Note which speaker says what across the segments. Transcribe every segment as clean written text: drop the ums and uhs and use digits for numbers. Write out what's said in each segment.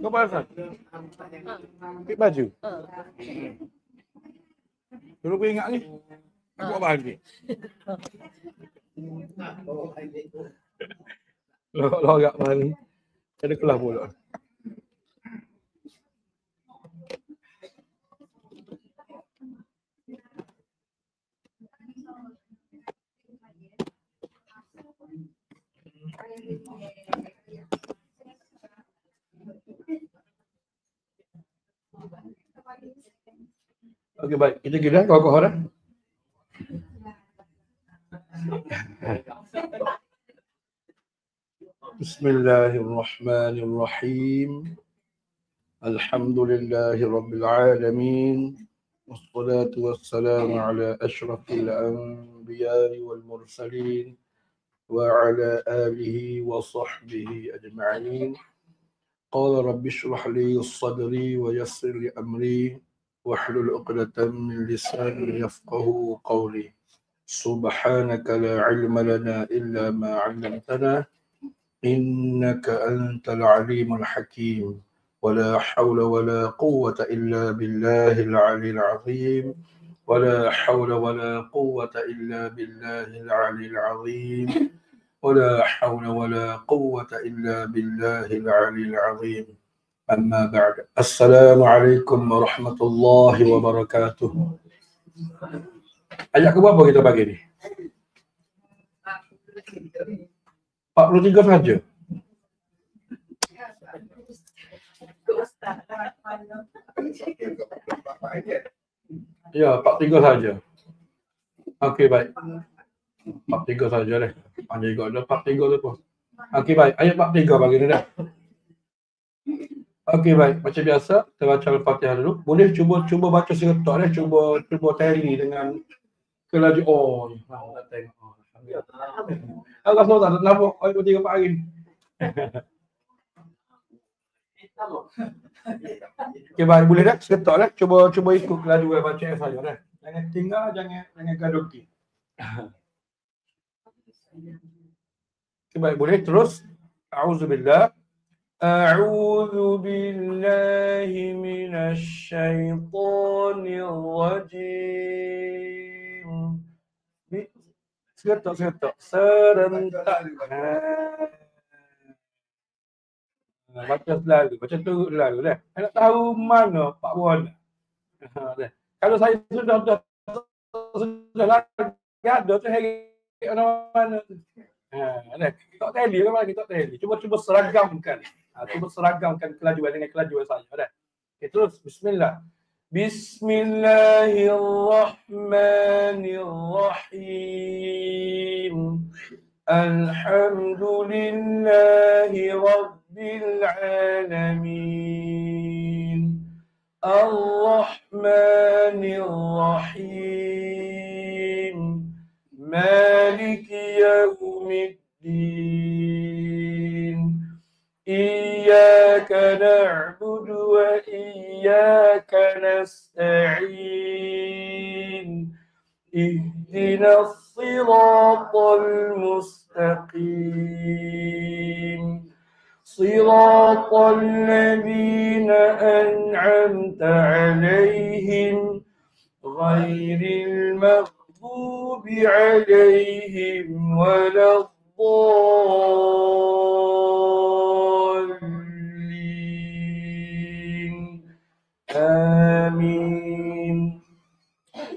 Speaker 1: Kau pasal? Pik baju? Dulu aku ingat ni. Aku buat bahan ni. Lorak bahan ni. Ada kelas pula. Okey, baik. Kita kira kau dah. Bismillahirrahmanirrahim. Alhamdulillahi rabbil alamin. Wassalatu wassalamu ala asyrafil anbiya'i wal mursalin wa ala alihi wa sahbihi ajma'in. Qala rabbi shrah li sadri wa yassir li amri wahlul 'uqdatam min lisani yafqahu qawli. Subhanaka la 'ilma lana illa ma 'allamtana innaka antal 'alimul hakim. ولا حول ولا قوة إلا بالله العلي العظيم ولا حول ولا قوة إلا بالله العلي العظيم ولا حول ولا قوة إلا بالله العلي العظيم أما بعد السلام عليكم ورحمة الله وبركاته. Ayat ke berapa kita bagi ni? 43 saja. Ya, 43 saja. Okey, baik. 43 saja deh. Ada juga ada 43 tu pun. Okey, baik. Ayat 43 bagi ni dah. Okey, baik. Macam biasa, kita baca Al-Fatihah dulu. Boleh cuba baca seretak deh. Cuba tally dengan kelaju. Oh, nak tengok. Alhamdulillah. Allah SWT tak nampak ayat 43 Pak hari ni. Okey, baik, boleh dah? Seretak dah. Cuba ikut kelaju bacaan saya dah. Jangan tinggal, jangan gaduh. Okey, baik, boleh terus. A'udzubillah. A'udzu billahi minasy syaithanir rajim. Seretak. Serentak. Baca selalu, baca turut selalu dah. Nak tahu mana Pak Wan. Kalau saya sudah lagi ada tu hari mana-mana tu. Tak tally kan lagi tak tally. Cuba seragamkan. Cuba seragamkan kelajuan dengan kelajuan saya dah. Okay, terus bismillah. Bismillahirrahmanirrahim. Alhamdulillahi rabbil alamin. Ar-Rahmanir Rahim. Maliki yaumiddin. Iyyaka na'budu wa iyyaka nasta'in. Ihdinas siratal mustaqim. Siratal ladzina an'amta 'alaihim ghairil maghdubi 'alaihim waladdallin. Amin.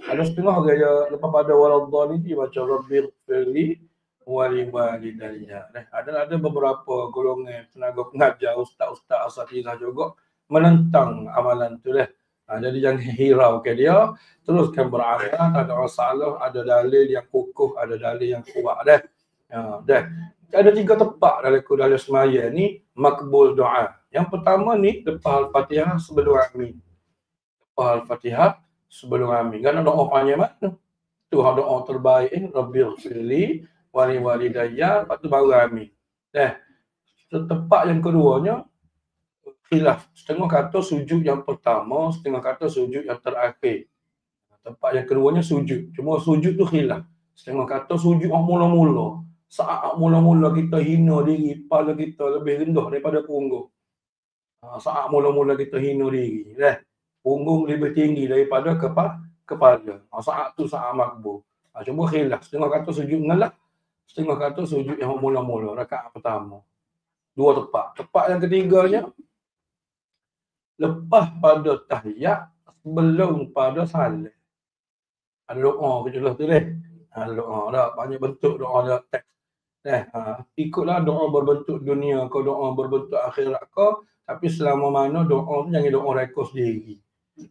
Speaker 1: Ada setengah gaya lepas pada waladdallin dibaca rabbighfirli waliwalidayya. Ada beberapa golongan tenaga pengajar, ustaz-ustaz asatidzah juga menentang amalan tu dah. Jadi jangan hiraukan dia, teruskan beramal, tak ada masalah, ada dalil yang kukuh, ada dalil yang kuat dah. Dah. Ada 3 tempat dalam semaya ni makbul doa. Yang pertama ni lepas Al-Fatihah sebelum amin. Lepas Al-Fatihah sebelum amin. Kan doa panjang mana? Tu doa terbaik rabbighfirli waliwalidayya, lepas tu baru amin. Tempat yang keduanya khilaf. Setengah kata sujud yang pertama, setengah kata sujud yang terakhir. Tempat yang keduanya sujud. Cuma sujud tu khilaf. Setengah kata sujud yang mula-mula. Saat mula-mula kita hina diri, kepala kita lebih rendah daripada punggung. Saat mula-mula kita hina diri, punggung lebih tinggi daripada kepala. Saat tu saat makbul. Cuba khilaf. Setengah kata sujud mengalah, setengah kata sujud yang mula-mula, rakaat pertama. Dua tepat. Tepat yang ketiganya, lepas pada tahiyat, sebelum pada salat. Ada doa ke jelas tu ada doa dah. Banyak bentuk doa dah teks. Ikutlah doa berbentuk dunia ke doa berbentuk akhirat ke, tapi selama mana doa tu jangan doa rekod sendiri.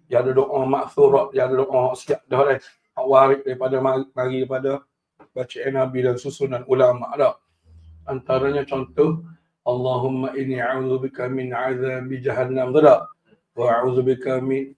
Speaker 1: Dia ada doa maksurat, dia ada doa siap dah warid daripada mari daripada bacaan Nabi dan susunan ulama dah. Antaranya contoh Allahumma inni a'udzubika min 'adzabi jahannam dah. Wa a'udzubika min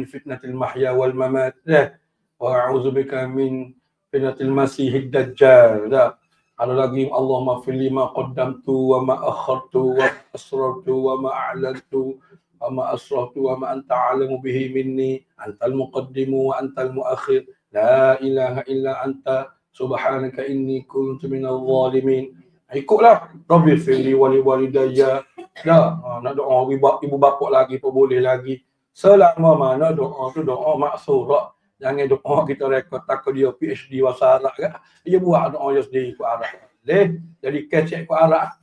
Speaker 1: fitnatil mahya wal mamat dah. Wa a'udzubika min fitnatil masiihid dajjal dah. Ada lagi Allahumma fili ma qaddamtu wa ma akhartu wa asrartu wa ma a'lantu wa ma asraftu wa ma anta 'alamu bihi minni antal muqaddimu wa antal muakhir la ilaha illa anta subhanaka inni kuntu minadh dhalimin. Ikutlah rabbil fili wali walidayya dah. Nak doa ibu bapa lagi pun boleh lagi, selama mana doa tu doa maksurat. Jangan doa kita rekod takut dia PhD bahasa Arab kan. Dia buat doa dia sendiri ke Arab. Boleh jadi kecek ke Arab.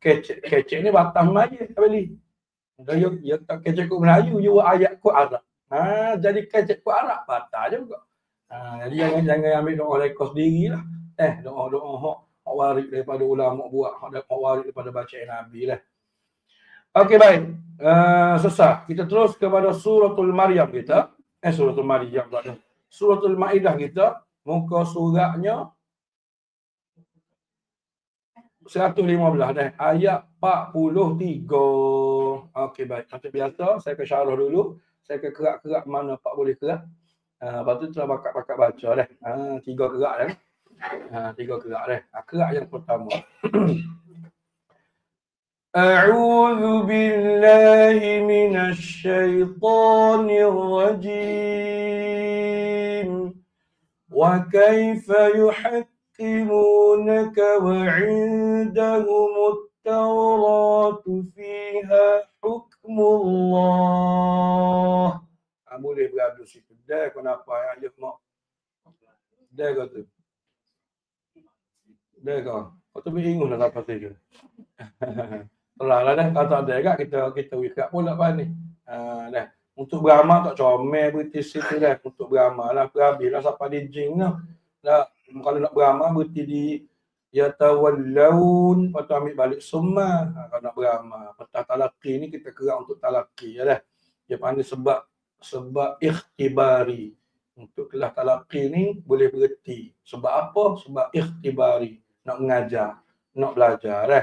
Speaker 1: Kecek ni batang Melayu beli. Dia tak kecek ke Melayu, dia buat ayat ke Arab. Jadi kecek ke Arab patah juga. Jadi jangan ambil doa rekod sendirilah. Doa hak warid daripada ulama buat, hak warid daripada bacaan Nabi lah. Okey baik. Selesai. Kita terus kepada suratul Maryam kita. Suratul Maryam tak ada. Suratul Maidah kita, muka suratnya 115 ayat 43. Okey baik. Macam biasa saya akan syarah dulu. Saya akan kerak-kerak mana pak boleh kerak. Lepas tu telah bakat-bakat baca dah. 3 kerak dah. 3 kerak dah. Kerak yang pertama. أعوذ بالله من الشيطان الرجيم وكيف يحكمونك وعندهم التوراة فيها حكم الله. Boleh beradu situ. Dah kenapa ayat mak? Dah kata. Dah kau. Kau tu bingung nak apa saja. Lah kata ada agak kita wikat pula apa ni. Dah untuk beramal tak comel berhenti situ dah. Untuk beramal lah habislah sampai di jing lah. Dah kalau nak beramal berhenti di yatawallawun, patut ambil balik summa. Kalau nak beramal patah talaqi ni kita kerak untuk talaqi ya dah. Dia panggil sebab ikhtibari. Untuk kelas talaqi ni boleh berhenti. Sebab apa? Sebab ikhtibari, nak mengajar, nak belajar dah.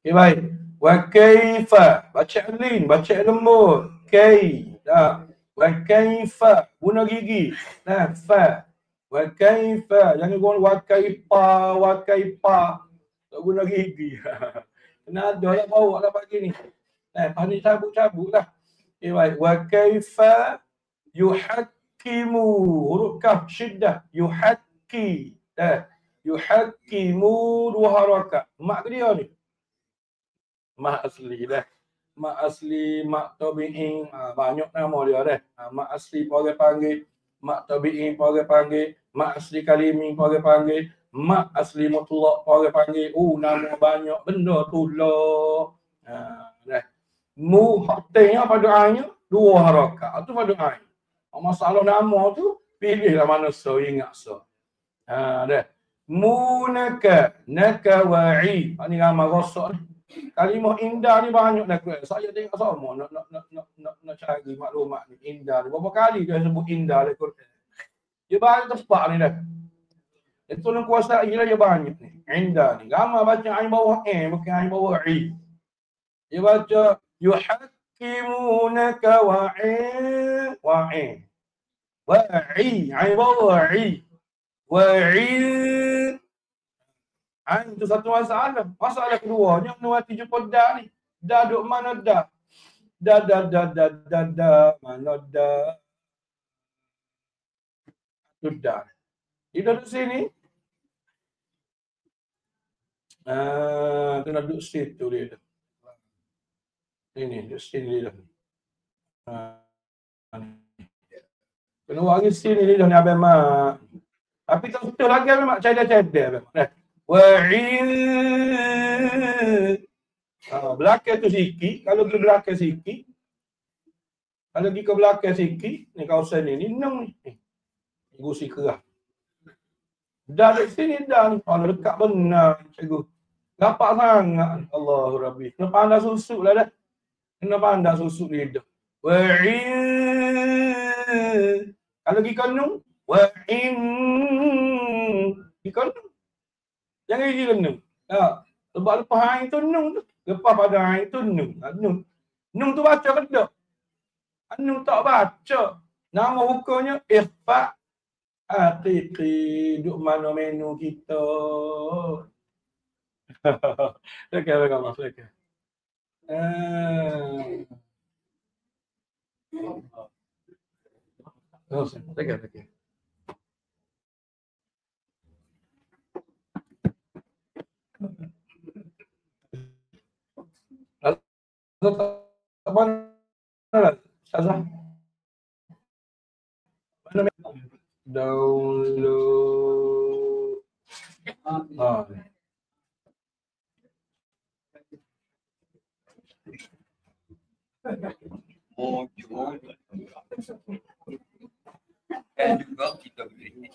Speaker 1: Okay, baik. Wa kaifa, baca alin, baca lembut. Dah. Wa kaifa, guna gigi. Fa. Wa kaifa, jangan guna wa kaifa. Tak guna gigi. Kena ada lah bawa lah pagi ni. Panik cabut-cabut lah. Okay, baik. Wa kaifa yuhakkimu, huruf kaf syiddah, yuhakki. Yuhakkimu 2 harakat. Mak ke dia ni? Mak asli dah. Mak asli, mak tabi'in, banyak nama dia dah. Mak asli pun orang panggil, mak tabi'in pun orang panggil, mak asli kalimi pun orang panggil, mak asli mutlak pun orang panggil. Nama banyak benda tu lah. Dah. Mu haknya pada ain 2 harakat. Tu pada ain. Masalah nama tu pilihlah mana so ingat so. Dah. Munaka, naka wa'i. Ini nama rosak ni. Kalimah indah ni banyak dah keluar. Saya tengok sama nak cari maklumat ni. Indah ni. Berapa kali dia sebut indah dalam Quran. Dia banyak tepat ni dah. Itu yang kuasa ialah dia banyak ni. Indah ni. Ramai baca ain bawah bukan ain bawah i. Dia baca yuhakkimunaka wa'i. Ain bawah i. Itu satu masalah. Masalah keduanya menuati jumpa dah ni. Dah duk mana dah? Dah. Mana dah? Itu dah. Dia duduk sini. Kena duduk situ dia dah. Ini, duduk sini dia dah. Kena buat lagi sini dia dah ni Abang Mak. Tapi tak betul lagi Abang Mak. Cadar-cadar Abang Mak. Belakang tu sikit. Kalau ke belakang sikit. Kalau pergi ke belakang sikit. Ni kawasan ni. Ni nung ni. Gusi kerah. Dah dekat sini dah ni. Allah dekat benar cikgu. Dapat sangat. Allahu Rabbi. Kena pandai susuk lah dah. Kena pandai susuk lidah. Kalau pergi kanung. Pergi kanung. Jangan pergi kanung. Sebab lepas air tu nung tu. Lepas pada air tu nung. Nung tu baca ke tak? Nung tak baca. Nama hukumnya ikhfa' haqiqi. Duk mana menu kita. Silakan Allah, silakan. Silakan. Mana Ustazah? Mana download.
Speaker 2: Juga kita beli.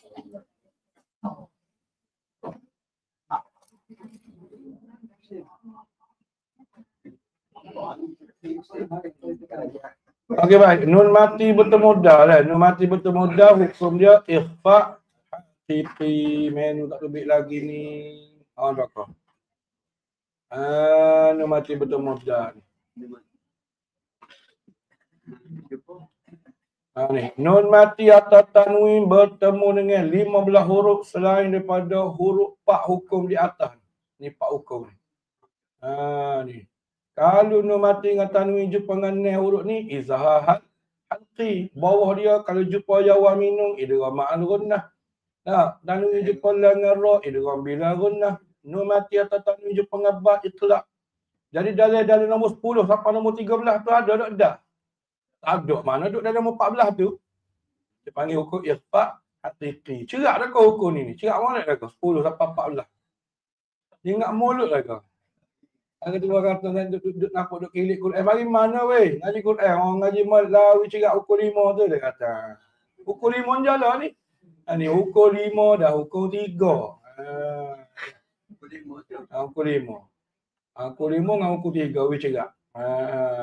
Speaker 1: Okey baik, nun mati bertemudah lah. Nun mati bertemudah hukum dia ikhfa' haqiqi. Menu tak lebih lagi ni. Bakar. Nun mati bertemudah ni. Ni. Nun mati atau tanwin bertemu dengan 15 huruf selain daripada huruf 4 hukum di atas. Ni 4 hukum ni. Ni. Kalau nun mati dengan tanwin jumpa dengan huruf ni izhar halqi. Bawah dia kalau jumpa jawab minung idgham ma'al gunnah. Tanwin jumpa dengan ra idgham bila gunnah. Nun mati atau tanwin jumpa dengan ba itlaq. Jadi dalam nombor 10 sampai nombor 13 tu ada tak dah? Tak ada. Mana duduk dalam nombor 14 tu? Dia panggil hukum ikhfa' haqiqi. Cerak dah kau hukum ni. Cerak mana dah kau? 10 sampai 14. Dia ingat mulut dah kau. Ada dua kata duduk nampak duduk kilik Quran. Mari mana weh? Ngaji Quran. Orang ngaji lawi cerak hukum 5 tu dia kata. Hukum 5 jalan ni. Ni hukum 5 dah hukum 3. Hukum 5. Hukum 5 dengan hukum 3 weh cerak.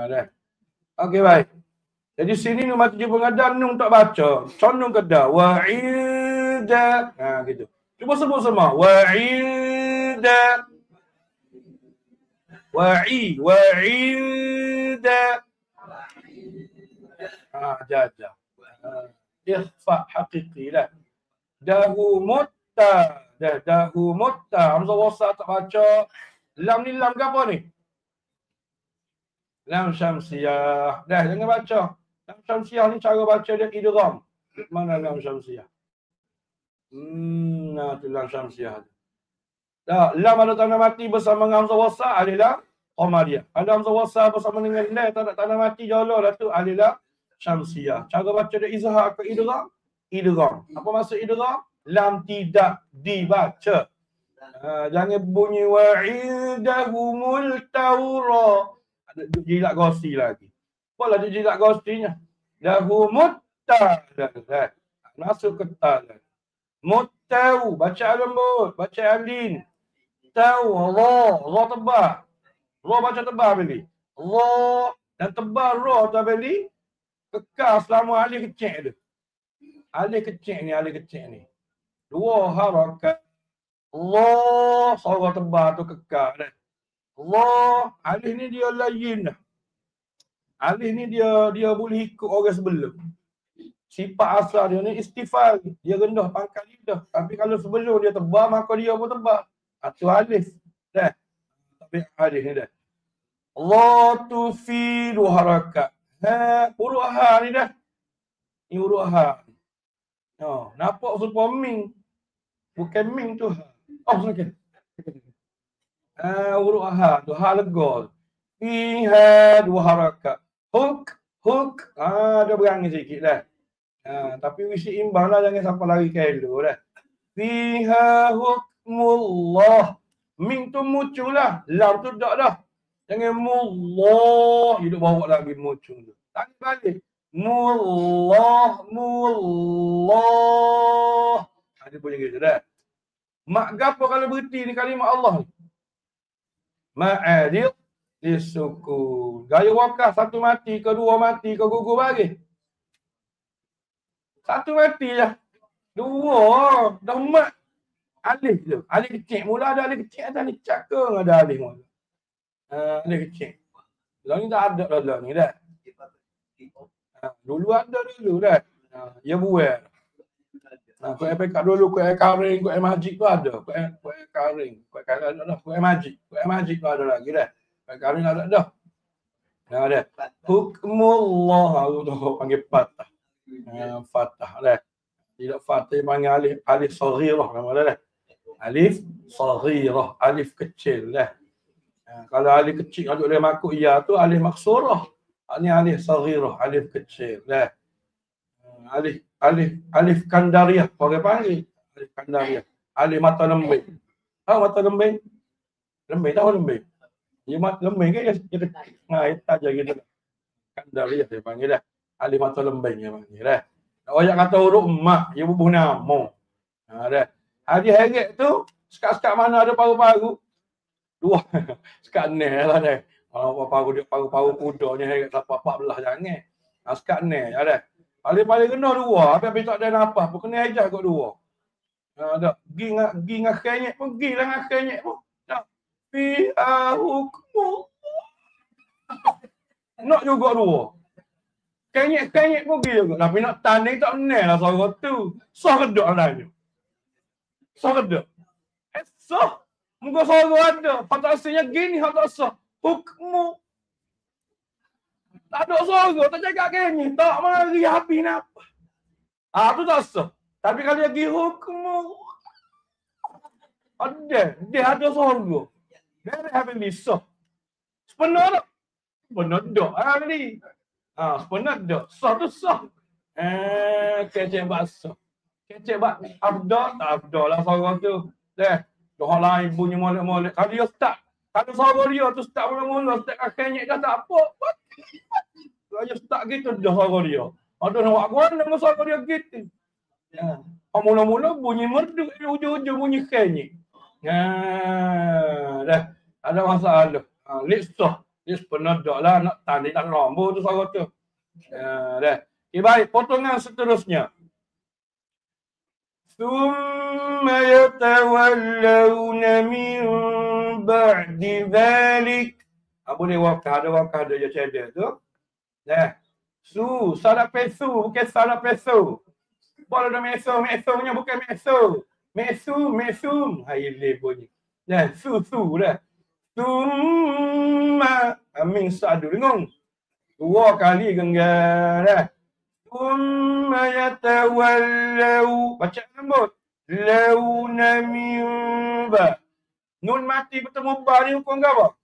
Speaker 1: Dah. Okey baik. Jadi sini ni mati jumpa dengan nung tak baca. Condong ke dah. Wa'ida. Gitu. Cuba sebut semua. Wa'ida. Wa'ida. Jajah. Ikhfa' haqiqi lah. Dahu mutta. Dahu mutta. Hamzah wasat tak baca. Lam ni lam ke apa ni? Lam syamsiyah. Dah jangan baca. Lam syamsiyah ni cara baca dia idgham. Mana lam syamsiyah? Tu lam syamsiyah. Dah, lam ada tanda mati bersama dengan hamzah wasat adalah qamariyah. Ada hamzah wasat bersama dengan lam tanda mati jauh lah tu adalah syamsiyah. Cara baca dia izhar ke idgham? Idgham. Apa maksud idgham? Lam tidak dibaca. Jangan bunyi wa'idahumul tawra. Ada jilat gosi lagi. Apalah dia jilat gosinya? Dahumut ta. Masuk ke ta. Muttau. Baca lembut. Baca alin. Tau. Ra tebal. Ra baca tebal beli. Ra dan tebal ra tu beli. Kekal selama alif kecil tu. Alif kecil ni. Dua harakat. Allah. Suara tebal tu kekal dah. Allah. Alif ni dia layin dah. Alif ni dia boleh ikut orang sebelum. Sifat asal dia ni istifal. Dia rendah pangkat lidah. Tapi kalau sebelum dia tebal maka dia pun tebal. Itu alif. Dah. Tapi alif ni dah. Allah tufidu harakat. Huruf ha ni dah. Ni huruf ha. Nampak supaya ming. Bukan min tu ha. Oh, okey. Huruf ha tu ha lega. Fiha dua harakat. Huk. Dia berangin sikit dah. Tapi wisi imbang lah, jangan sampai lari kelo dah. Fiha hukmullah. Min tu muncul lah. Lam tu tak dah. Jangan mullah. Hidup bawa lagi muncul tu. Tak balik. Mullah. Dia punya gitu dah. Mak gapo kalau berhenti ni kalimah Allah ni? Ma'adil disukun. Gaya wakaf satu mati, kedua mati, ke gugur bagi. Satu mati je. Dua. Dah mat. Alif tu. Alif kecil. Mula ada alif kecil, ada alif cakung, ada alif mula. Alif kecil. Lah ni tak ada dah ni dah. Dulu ada dulu dah. Ya buat. Kuih pekat dulu, kuih karing, kuih majik tu ada. Kuih karing. Kuih karing ada. Kuih majik. Kuih majik tu ada lagi dah. Kuih karing ada dah. Ada. Hukmullah. Tu panggil patah. Fatah dah. Tidak fatah panggil alif saghirah nama dah. Alif saghirah. Alif kecil dah. Kalau alif kecil kalau dia makuk ya tu alif maksurah. Ini alif saghirah, alif kecil dah. Alif kandariyah, orang panggil alif kandariyah. Alif mata lembing. Tahu mata lembing? Lembing tahu lembing? Ya mata lembing ke dia tajam gitu. Kandariyah dia panggil dah. Alif mata lembing dia panggil dah. Orang kata huruf mak, dia bubuh nama. Dah. Hadis heret tu sekat-sekat mana ada paru-paru? Dua. Sekat ni lah dah. Kalau paru-paru kuda ni heret sampai 14 jangan. Sekat ni ada. Paling-paling kena dua, habis tak ada nafas pun kena ajar kot dua. Dah. Gi dengan kenyek pun, gi lah dengan kenyek pun. Dah. Fiha hukmu. Nak juga dua. Kenyek pun gi juga. Tapi nak tanding tak benar lah suara tu. Sah kedok lah ni. Sah kedok. Sah. Muka suara ada. Patut aslinya gini, hak tak sah. Hukmu. Tak ada suara, tak cakap kenyek. Tak mari habis napa. Tu tak sah. Tapi kalau dia pergi hukmu. Dia ada suara. Dia ada habis sah. Sepenuh tak? Sepenuh tak. Ni. Sepenuh tak. Sah tu sah. Kecek buat sah. Kecek buat abdah, tak abdah lah suara tu. Doa lain bunyi molek-molek. Kalau dia start. Kalau suara dia tu start mula-mula. Start kenyek dah tak apa. Kalau dia start gitu dah suara dia. Ada nak buat kuat dengan suara dia gitu. Mula-mula bunyi merdu. Ujung-ujung bunyi kenyek. Dah. Ada masalah. Listah. List pernah dah lah. Nak tanding tak nombor tu suara tu. Dah. Okay, baik. Potongan seterusnya. ثم يتولون من بعد ذلك. Boleh wakah, ada je cedek tu. Salah pesu, bukan salah pesu. Boleh ada mesunya bukan mesu. Mesum. Haile bunyi. Su dah. Thumma amin sa'adu dengung. Dua kali genggar dah. Thumma yatawallau. Baca lembut. Launa min ba. Nun mati bertemu ba ni hukum apa?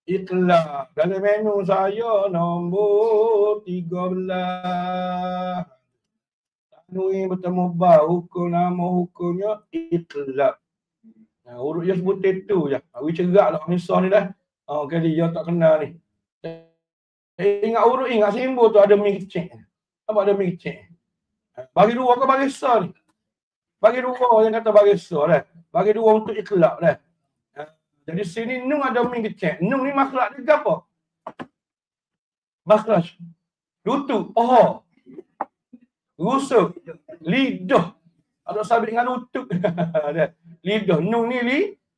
Speaker 1: Ikhlas. Dalam menu saya nombor 13. Tanwin bertemu ba. Hukumnya ikhlas. Huruf dia sebut itu je. Cerak lah misal ni dah. Kali dia tak kenal ni. Ingat huruf, ingat simbol tu ada mi kecil. Nampak ada mi kecil. Bagi dua ke bagi besar ni? Bagi dua yang kata bagi besar dah. Bagi dua untuk ikhlas dah. Jadi sini nun ada mi kecil. Nun ni makhluk dia apa? Makhluk. Lutut. Rusuk. Lidah. Ada sabit dengan lutut. Lidah. Nun ni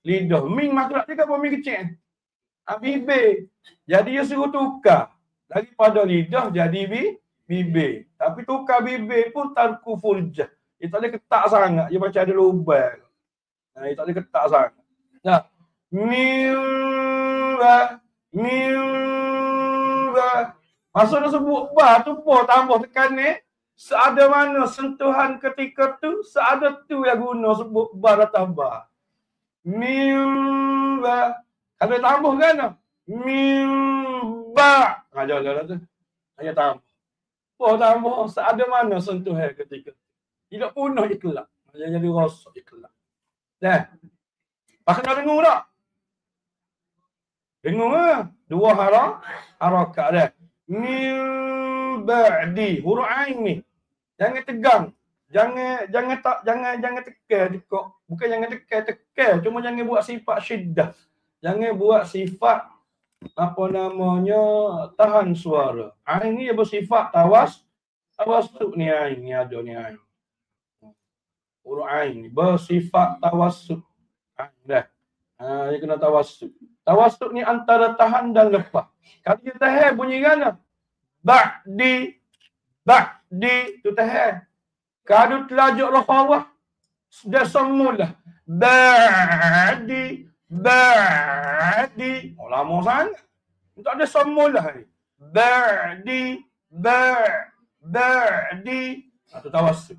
Speaker 1: lidah. Min makhluk dia apa mi kecil? Bibir. Jadi dia suruh tukar. Daripada lidah jadi bibir. Tapi tukar bibir pun tarku furjah. Dia tak boleh ketak sangat. Dia macam ada lubang. Dia tak boleh ketak sangat. Mira. Maksud dia sebut ba tu po tambah tekan ni. Seada mana sentuhan ketika tu, seada tu yang guna sebut ba datang ba. Mimba. Kalau tambah kan? Mimba. Jalan tu. Saya tambah. Oh tambah. Seada mana sentuhan ketika tu. Tidak punah ikhlas. Jadi rasa ikhlas. Dah. Pakai nak dengar tak? Dengar ke? Dua harakat dah. Ba'di. Huruf ain ni. Jangan tegang. Jangan tekan dekok. Bukan jangan tekan. Cuma jangan buat sifat syiddah. Jangan buat sifat apa namanya tahan suara. Ain ni bersifat tawassut ni ain ni ada ni ain. Huruf ain ni bersifat tawassut. Dah. Dia kena tawassut. Tawassut ni antara tahan dan lepas. Kalau dia tahan bunyi kan? Ba'di tu tahan. Kalau telajuk Allah dah semula. Ba'di. Oh, lama sangat. Tak ada semula ni. Ba'di. Itu tawassut.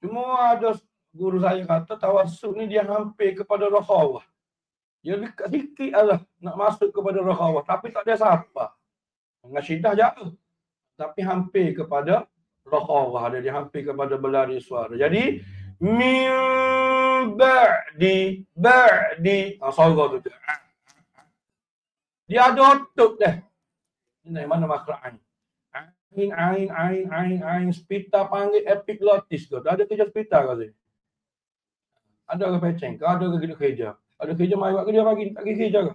Speaker 1: Cuma ada guru saya kata tawassut ni dia hampir kepada rakhawah. Dia dekat sikit lah nak masuk kepada rakhawah. Tapi tak ada siapa. Ngasyidah jauh. Tapi hampir kepada rakhawah. Dia hampir kepada belari suara. Jadi, min ba'di. Suara tu. Dia ada otot dah. Ini mana makhraj ain. Ain. Spita panggil epiglotis tu. Ada kerja spita ke sini? Ada ke peceng? Ada ke kerja? Ada kerja mai buat kerja pagi, tak kerja ke?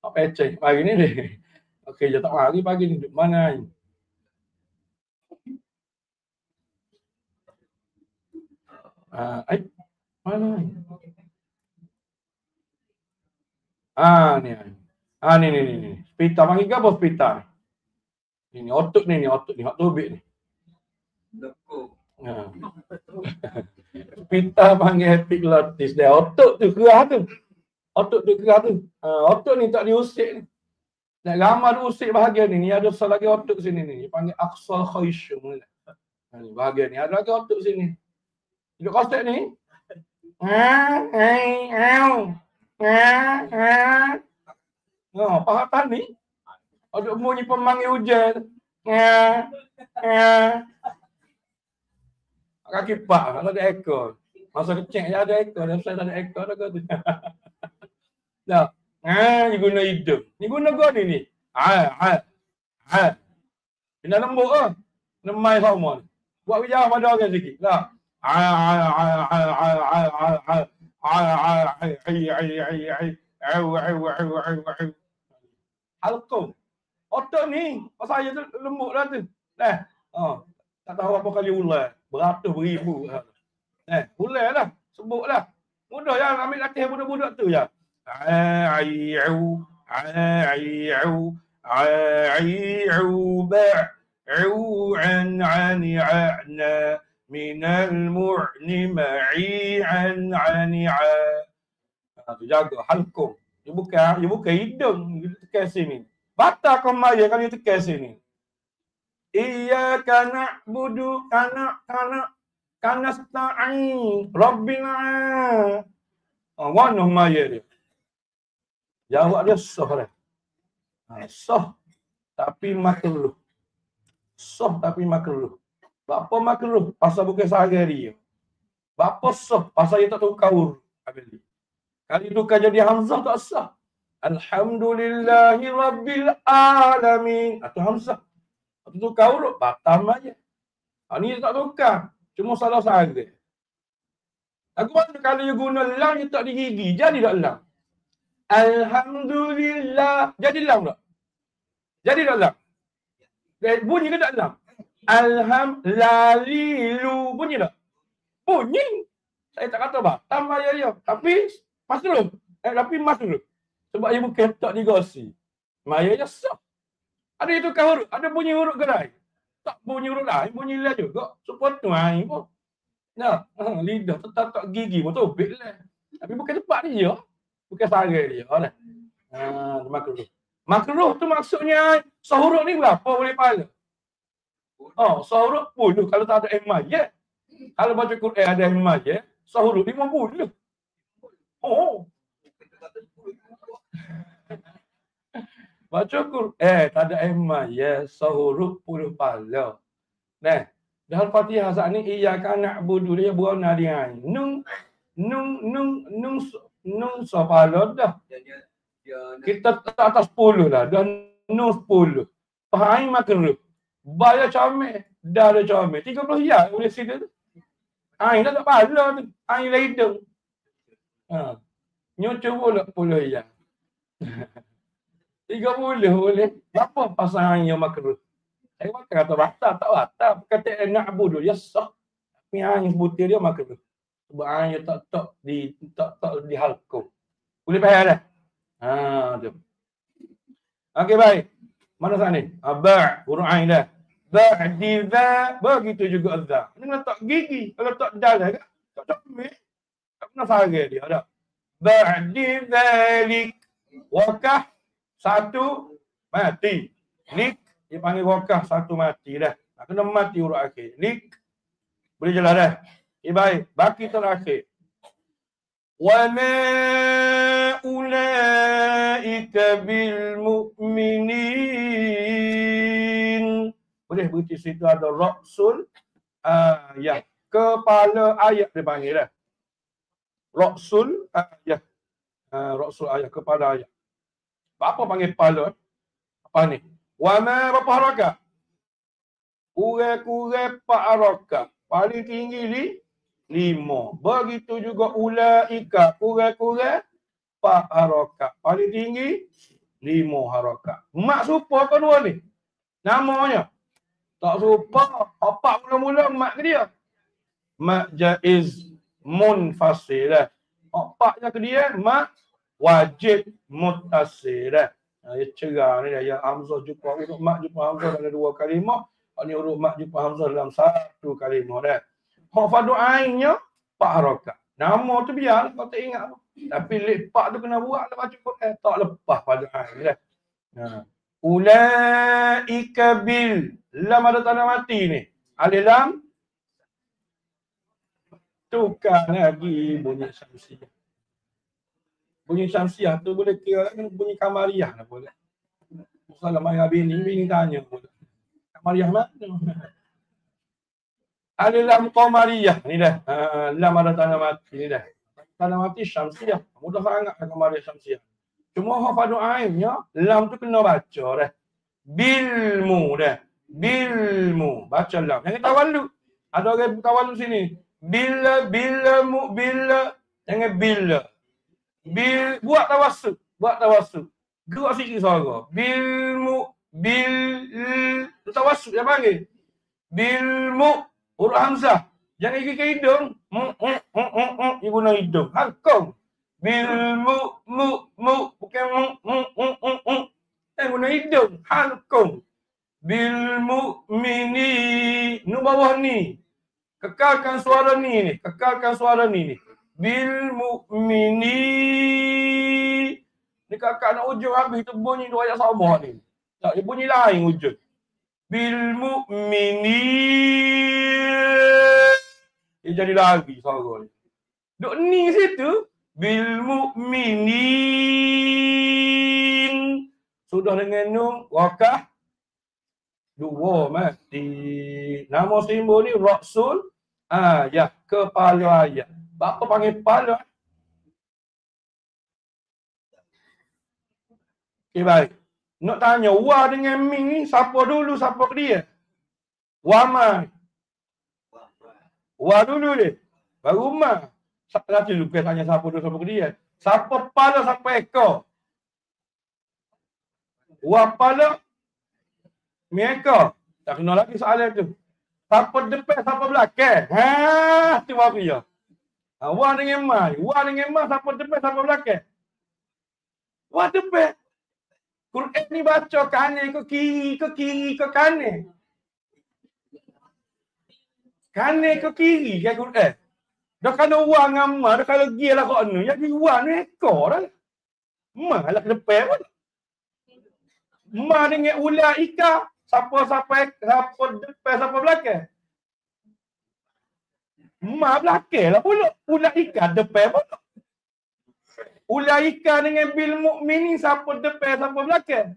Speaker 1: Apa peceng pagi ni deh. Kerja tak mari pagi ni duduk mana ni? Mana ni? Ni. Spita panggil ke apa spita ni? Ni otot ni, hak tubik ni. Spita panggil epiglotis dia. Otot tu kerah tu. Otot ni tak diusik ni. Nak ramah diusik bahagian ni. Ni ada lagi otot sini ni. Dia panggil aqsal khayshum ni. Bahagian ni ada lagi otot sini. Duduk kostek ni. Pahatan ni. Ada bunyi pemanggil hujan. Kaki pak, kalau ada ekor. Masa kecil je ada ekor, dan saya tak ada ekor dah kata. Nah, ni guna hidung. Ni guna kau ni. Kena lembut ke? Lemai sama. Buat bijak pada orang sikit. Lah. Halkum. Otot ni, saya tu lembut lah tu. Tak tahu apa kali ular. Beratus beribu. Ular lah. Sebut lah. Mudah je ambil latih budak-budak tu je. Tu jaga halkum. Dia bukan hidung tekan sini. Batal kau maya kalau dia tekan sini. Iyyaka na'budu kana sta'in rabbina. Mana maya dia? Jawab dia sah dah. Sah tapi makruh. Bapa makruh pasal bukan sehari dia. Bapa sah pasal dia tak tahu kaur. Kali tukar jadi hamzah tak sah. Alhamdulillahi rabbil alamin. Atau hamzah. Itu kau urut batam aja. Ni tak tukar. Cuma salah sahaja. Aku mana kalau you guna lam, you tak digigi. Jadi tak lam. Alhamdulillah. Jadi lam tak? Jadi tak lam? Bunyi ke tak lam? Alhamdulillah. Bunyi tak? Bunyi. Saya tak kata batam aja dia. Tapi masuk. Tapi masuk. Sebab dia bukan tak digosi. Maya je sah. Ada itu kah huruf? Ada bunyi huruf gerai? Tak bunyi huruf lain, bunyi lain juga. Sepotong air pun. Nah, lidah tetap tak gigi pun topik lah. Tapi bukan tempat dia. Bukan sarang dia. Makruh. Makruh tu maksudnya sahuruk ni berapa boleh pahala? Oh, sahuruk 10 kalau tak ada imam ya. Kalau baca Quran ada imam ya, sahuruk 50. Oh. Baca Quran tak ada imam ya, sahuruk 10 pahala. Nah, dalam Fatihah saat ni iyyaka na'budu dia buang dia. Nung pahala dah. Kita tak atas 10 lah, dah nung 10. Pahai makan bayar comel, dah ada comel. 30 ya boleh situ tu. Ai dah tak pahala tu. Ai lah hidung. Ha. Nyoco pula 10 ya. 30 boleh. Apa pasal yang makruh? Saya makan kata batal, tak batal. Kata na'budu ya sah. Tapi yang sebutir dia makruh. Sebab yang tak dihalqum. Boleh faham dah? Ha tu. Okey baik. Mana sana ni? Ba' huruf ain dah. Ba'di dha, begitu juga dha. Ini letak gigi. Kalau tak dal kan? Tak comel. Tak pernah sarang dia dah. Ba'di dhalik. Wakah satu mati. Lik dia panggil wakah satu mati dah. Kena mati huruf akhir. Lik. Boleh jelas dah. Baik. Baki terakhir. Wa ma ulaika bil mu'minin. Boleh berhenti situ ada Ra'sul ayat. Kepala ayat dia panggil dah. Ra'sul ayat. Ra'sul ayat. Kepala ayat. Apa panggil kepala? Apa ni? Wa ma berapa harakat? Kurang-kurang 4 harakat. Paling tinggi 5. Begitu juga ulaika. Kurang-kurang 4 harakat. Paling tinggi 5 harakat. Mak serupa ke dua ni? Namanya? Tak serupa. 4 mula-mula mak ke dia? Mak jaiz munfasil lah. 4 yang ke dia mak wajib muttasil lah. Ya cerah ni ya Hamzah jumpa huruf mak jumpa Hamzah dalam 2 kalimah. Ni huruf mak jumpa Hamzah dalam 1 kalimah dah. Hak fardu ainnya 4 harakat. Nama tu biar kau tak ingat. Tapi lepak tu kena buat lah baca Quran. Tak lepas fardu ain dah. Ha. Ulaika bil lam ada tanda mati ni. Alif lam tukar lagi bunyi syamsiah. Bunyi syamsiah tu boleh kira bunyi kamariah lah boleh. Salah mai bini tanya boleh. Kamariah mana? Ada lam qamariyah ni dah. Lam ada tanda mati ni dah. Tanda mati syamsiah. Mudah sangat kamariah syamsiah. Cuma hak fardu ainnya lam tu kena baca dah. Bilmu dah. Bilmu. Baca lam. Jangan tawallu. Ada orang tawallu sini. Bila jangan bila. Bil buat tawassul. Gerak sikit suara. Bilmu tawassul dia panggil. Bilmu huruf hamzah. Jangan gigi ke hidung. Dia guna hidung. Halkong. Bilmu bukan dia guna hidung. Halkong. Bilmu mini. Nu bawah ni. Kekalkan suara ni. Bil mu'mini. Ni kakak nak ujung habis tu bunyi dua ayat sama ni. Tak, dia bunyi lain ujung. Bil mu'mini. Dia jadi lagi suara ni. Duk ni situ. Bil mu'minin. Sudah dengan nun wakah. 2 mati. Nama simbol ni Ra'sul ayat. Kepala ayat. Apa panggil kepala? Okay, baik. Nak tanya, wa dengan min ni siapa dulu, siapa ke dia? Wa dulu dia. Baru ma. Nanti lupa tanya siapa dulu, siapa ke dia. Siapa kepala, siapa ekor? Wa kepala, mi ekor. Tak kena lagi soalan tu. Siapa depan, siapa belakang? Tu baru dia. Wa dengan ma, siapa depan, siapa belakang? Wa depan. Quran ni baca kanan ke kiri ke kanan. Kanan ke kiri ke Quran. Dah kena wa dengan ma, dah kalau gia lah kau ni. Jadi wa ni ekor dah. Ma lah ke depan pun. Ma dengan ulaika. Siapa depan, siapa belakang? Ma belakang lah pula. Ulaika depan pula. Ulaika dengan bil mukminin, siapa depan, siapa belakang?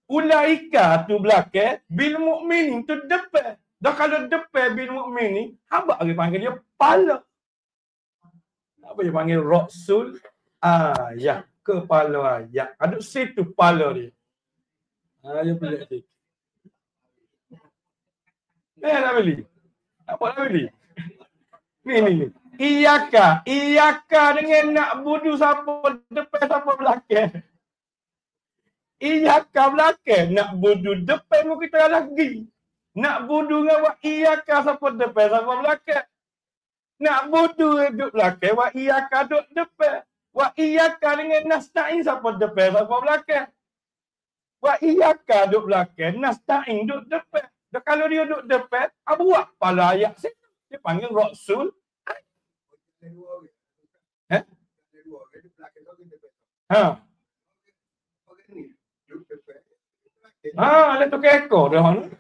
Speaker 1: Ulaika tu belakang, bil mukminin tu depan. Dah kalau depan bil mukminin, hamba dia panggil dia kepala. Apa dia panggil rasul ayat, kepala ayat. Ada situ kepala dia. Dia pelik sikit. Nak beli? Apa nak beli? Ni. Iyaka dengan nak budu siapa depan, siapa belakang. Iyaka belakang, nak budu depan pun kita lagi. Nak budu dengan wa iyaka siapa depan, siapa belakang. Nak budu duduk belakang, wa iyaka duduk depan. Wa iyaka dengan nasta'in siapa depan, siapa belakang. Wa iyaka duduk belakang, nasta'in duduk depan. Dan kalau dia duduk depan, buat kepala ayat situ. Dia panggil rasul. Dia tu kekor dia orang.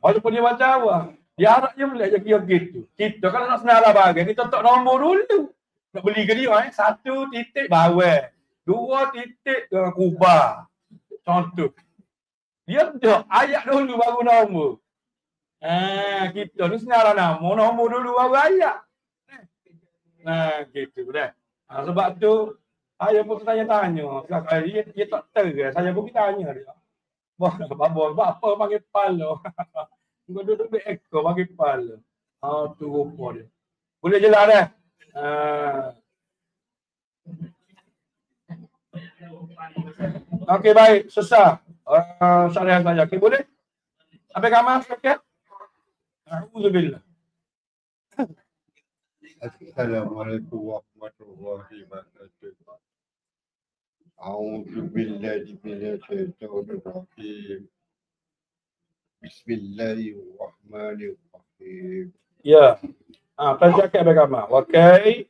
Speaker 1: Walaupun dia baca awal. Dia harap je boleh je kira gitu. Kita kalau nak senarai bagai, kita tak nombor dulu. Nak beli ke dia, 1 titik bawah. 2 titik kubah. Contoh. Dia dah ayat dulu baru nombor. Kita ni senarai nama, nombor dulu baru ayat. Gitu dah. Sebab tu, saya pun tanya-tanya. Dia tak tahu. Saya pun tanya dia. Apa panggil kepala? Kau duduk di ekor panggil kepala. Tu rupa dia. Boleh jelas dah? Okey, baik. Susah. Syariah saya. Okey, boleh? Sampai kamar sikit? Alhamdulillah.
Speaker 2: Assalamualaikum warahmatullahi wabarakatuh. A'udzu billahi minasyaitonir rajim. Bismillahirrahmanirrahim.
Speaker 1: Ya. Baca ke agama. Okey.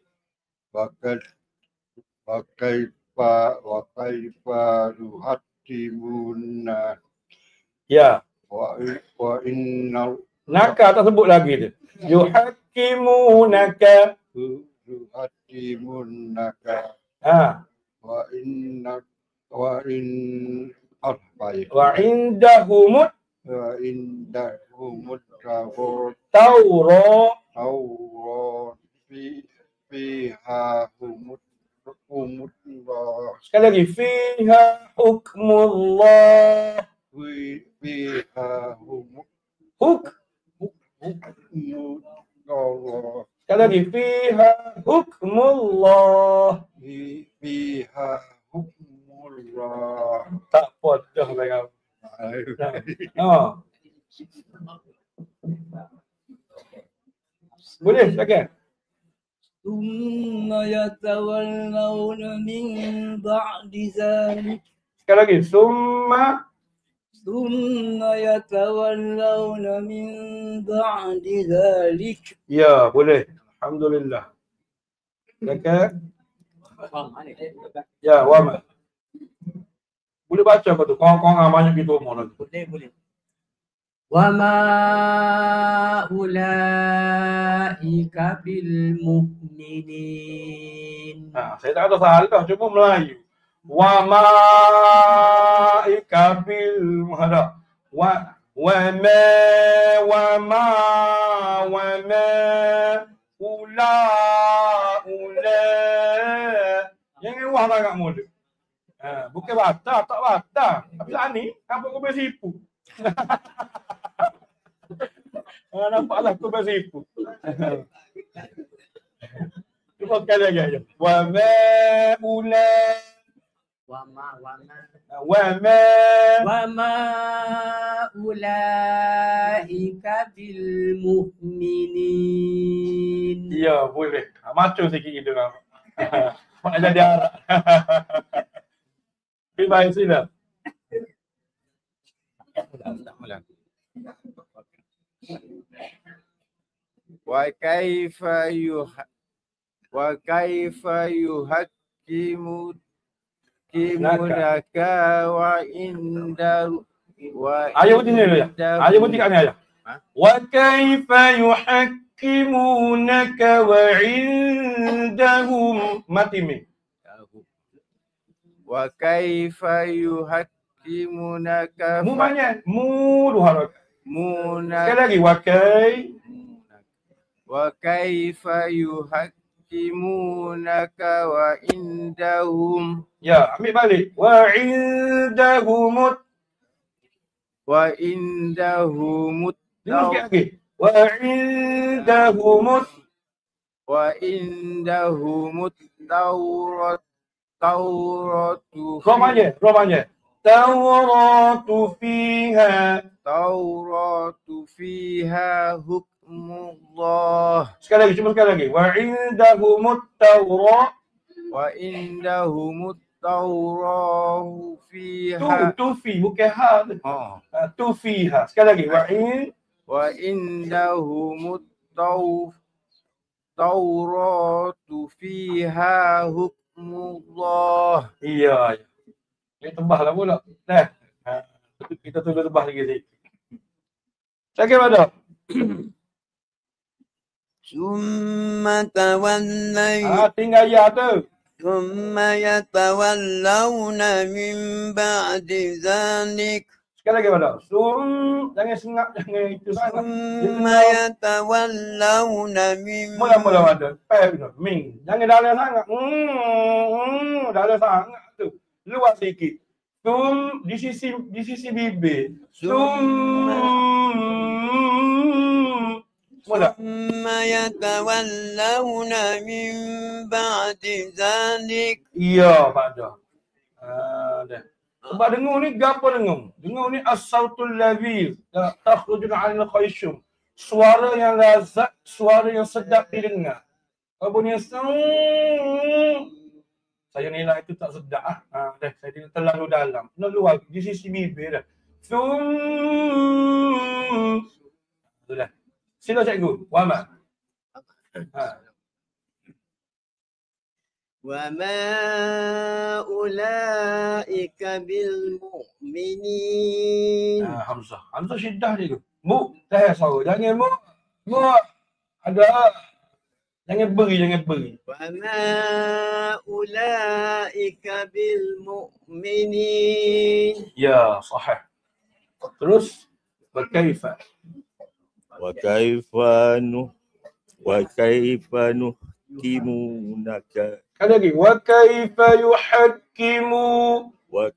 Speaker 2: Wakaifa yuhatimuna.
Speaker 1: Ya.
Speaker 2: Wa inna
Speaker 1: Naka tak sebut lagi tu. Yuhakimunaka.
Speaker 2: Yuhatimunaka.
Speaker 1: Wa indahumut Taurat
Speaker 2: fiha hukmullah.
Speaker 1: Sekali lagi, fiha hukmullah.
Speaker 2: Fiha
Speaker 1: hukmullah. Sekali lagi, fiha hukmullah.
Speaker 2: Fiha hukmullah.
Speaker 1: Tak podoh bagaimana. Boleh, silakan.
Speaker 3: Summa yatawallawna min ba'di zalik.
Speaker 1: Sekali lagi, summa
Speaker 3: yatawallawna min ba'di zalik.
Speaker 1: Ya, boleh. Alhamdulillah. Silakan. Ya, wama. Boleh baca apa tu? Kawan-kawan banyak gitu orang.
Speaker 3: Boleh. Wa ma ulaika bil mu'minin.
Speaker 1: Saya tak ada salah, cuma Melayu. Wa ma ikabil muhada. Wa ma ula. Jangan wah tak kat mulut. Bukan batal, tak batal. Tapi lah ni, apa kau bersipu? Nampaklah kau bersipu. Cuba sekali lagi aja. Wa ma ulaika bil mu'minin. Ya, boleh. Macam sikit gitu kan. Nak jadi Arab. Okay, baik, sila.
Speaker 2: Wa kaifa yuhakkimu yuhakkimunaka wa indahu
Speaker 1: Ayat putih ni dulu ya. Ayat putih kat ni ayat. Wa kaifa yuhakkimunaka wa indahum mati min.
Speaker 2: wa kaifa yuhakkimunaka
Speaker 1: Mu mana? Mu dua harakat. Sekali lagi.
Speaker 2: wa kaifa yuhakkimunaka wa indahum
Speaker 1: Ya, ambil balik. Wa indahumut. Dengar sikit lagi.
Speaker 2: wa indahumut tauratu
Speaker 1: Roh panjang. Tauratu fiha
Speaker 2: hukmullah
Speaker 1: Sekali lagi. Wa indahumut taurat.
Speaker 2: wa indahumut tauratu fiha
Speaker 1: Tufi bukan ha. Tufiha. Sekali lagi.
Speaker 2: wa indahumut tauratu fiha hukmullah.
Speaker 1: Iya. Ini tebah lah pula. Dah. Kita tunggu tebah lagi sikit. Sakit pada?
Speaker 3: Summa tawallay
Speaker 1: Tinggal ya tu.
Speaker 3: Summa yatawallawna min ba'di zalik
Speaker 1: Sekali lagi pada. Jangan sengap, jangan itu sangat.
Speaker 3: Summa yatawallawna min
Speaker 1: Mula-mula ada. Ming. Jangan dalam sangat. Dalam sangat tu. Luas sikit. Di sisi bibir. Mula.
Speaker 3: Summa yatawallawna min ba'di zalik
Speaker 1: Iya, pada. Dah. Sebab dengung ni gapo dengung? Dengung ni as-sautul ladzi takhrujun 'anil khayshum. Suara yang lazat, suara yang sedap didengar. Kalau bunyi saya nilai itu tak sedap dah saya terlalu dalam. Luar di sisi bibir dah. Sudah. Sila cikgu. Wama.
Speaker 3: Wa ma ulaika bil mu'minin
Speaker 1: Hamzah syiddah dia tu. Mu, saya suara. Jangan mu ada. Jangan beri.
Speaker 3: Wa ma ulaika bil mu'minin
Speaker 1: Ya, sahih. Terus berkaifa.
Speaker 4: wa kaifa nuhkimunaka
Speaker 1: Sekali lagi. Wa kaifa yuhakkimu.
Speaker 4: wa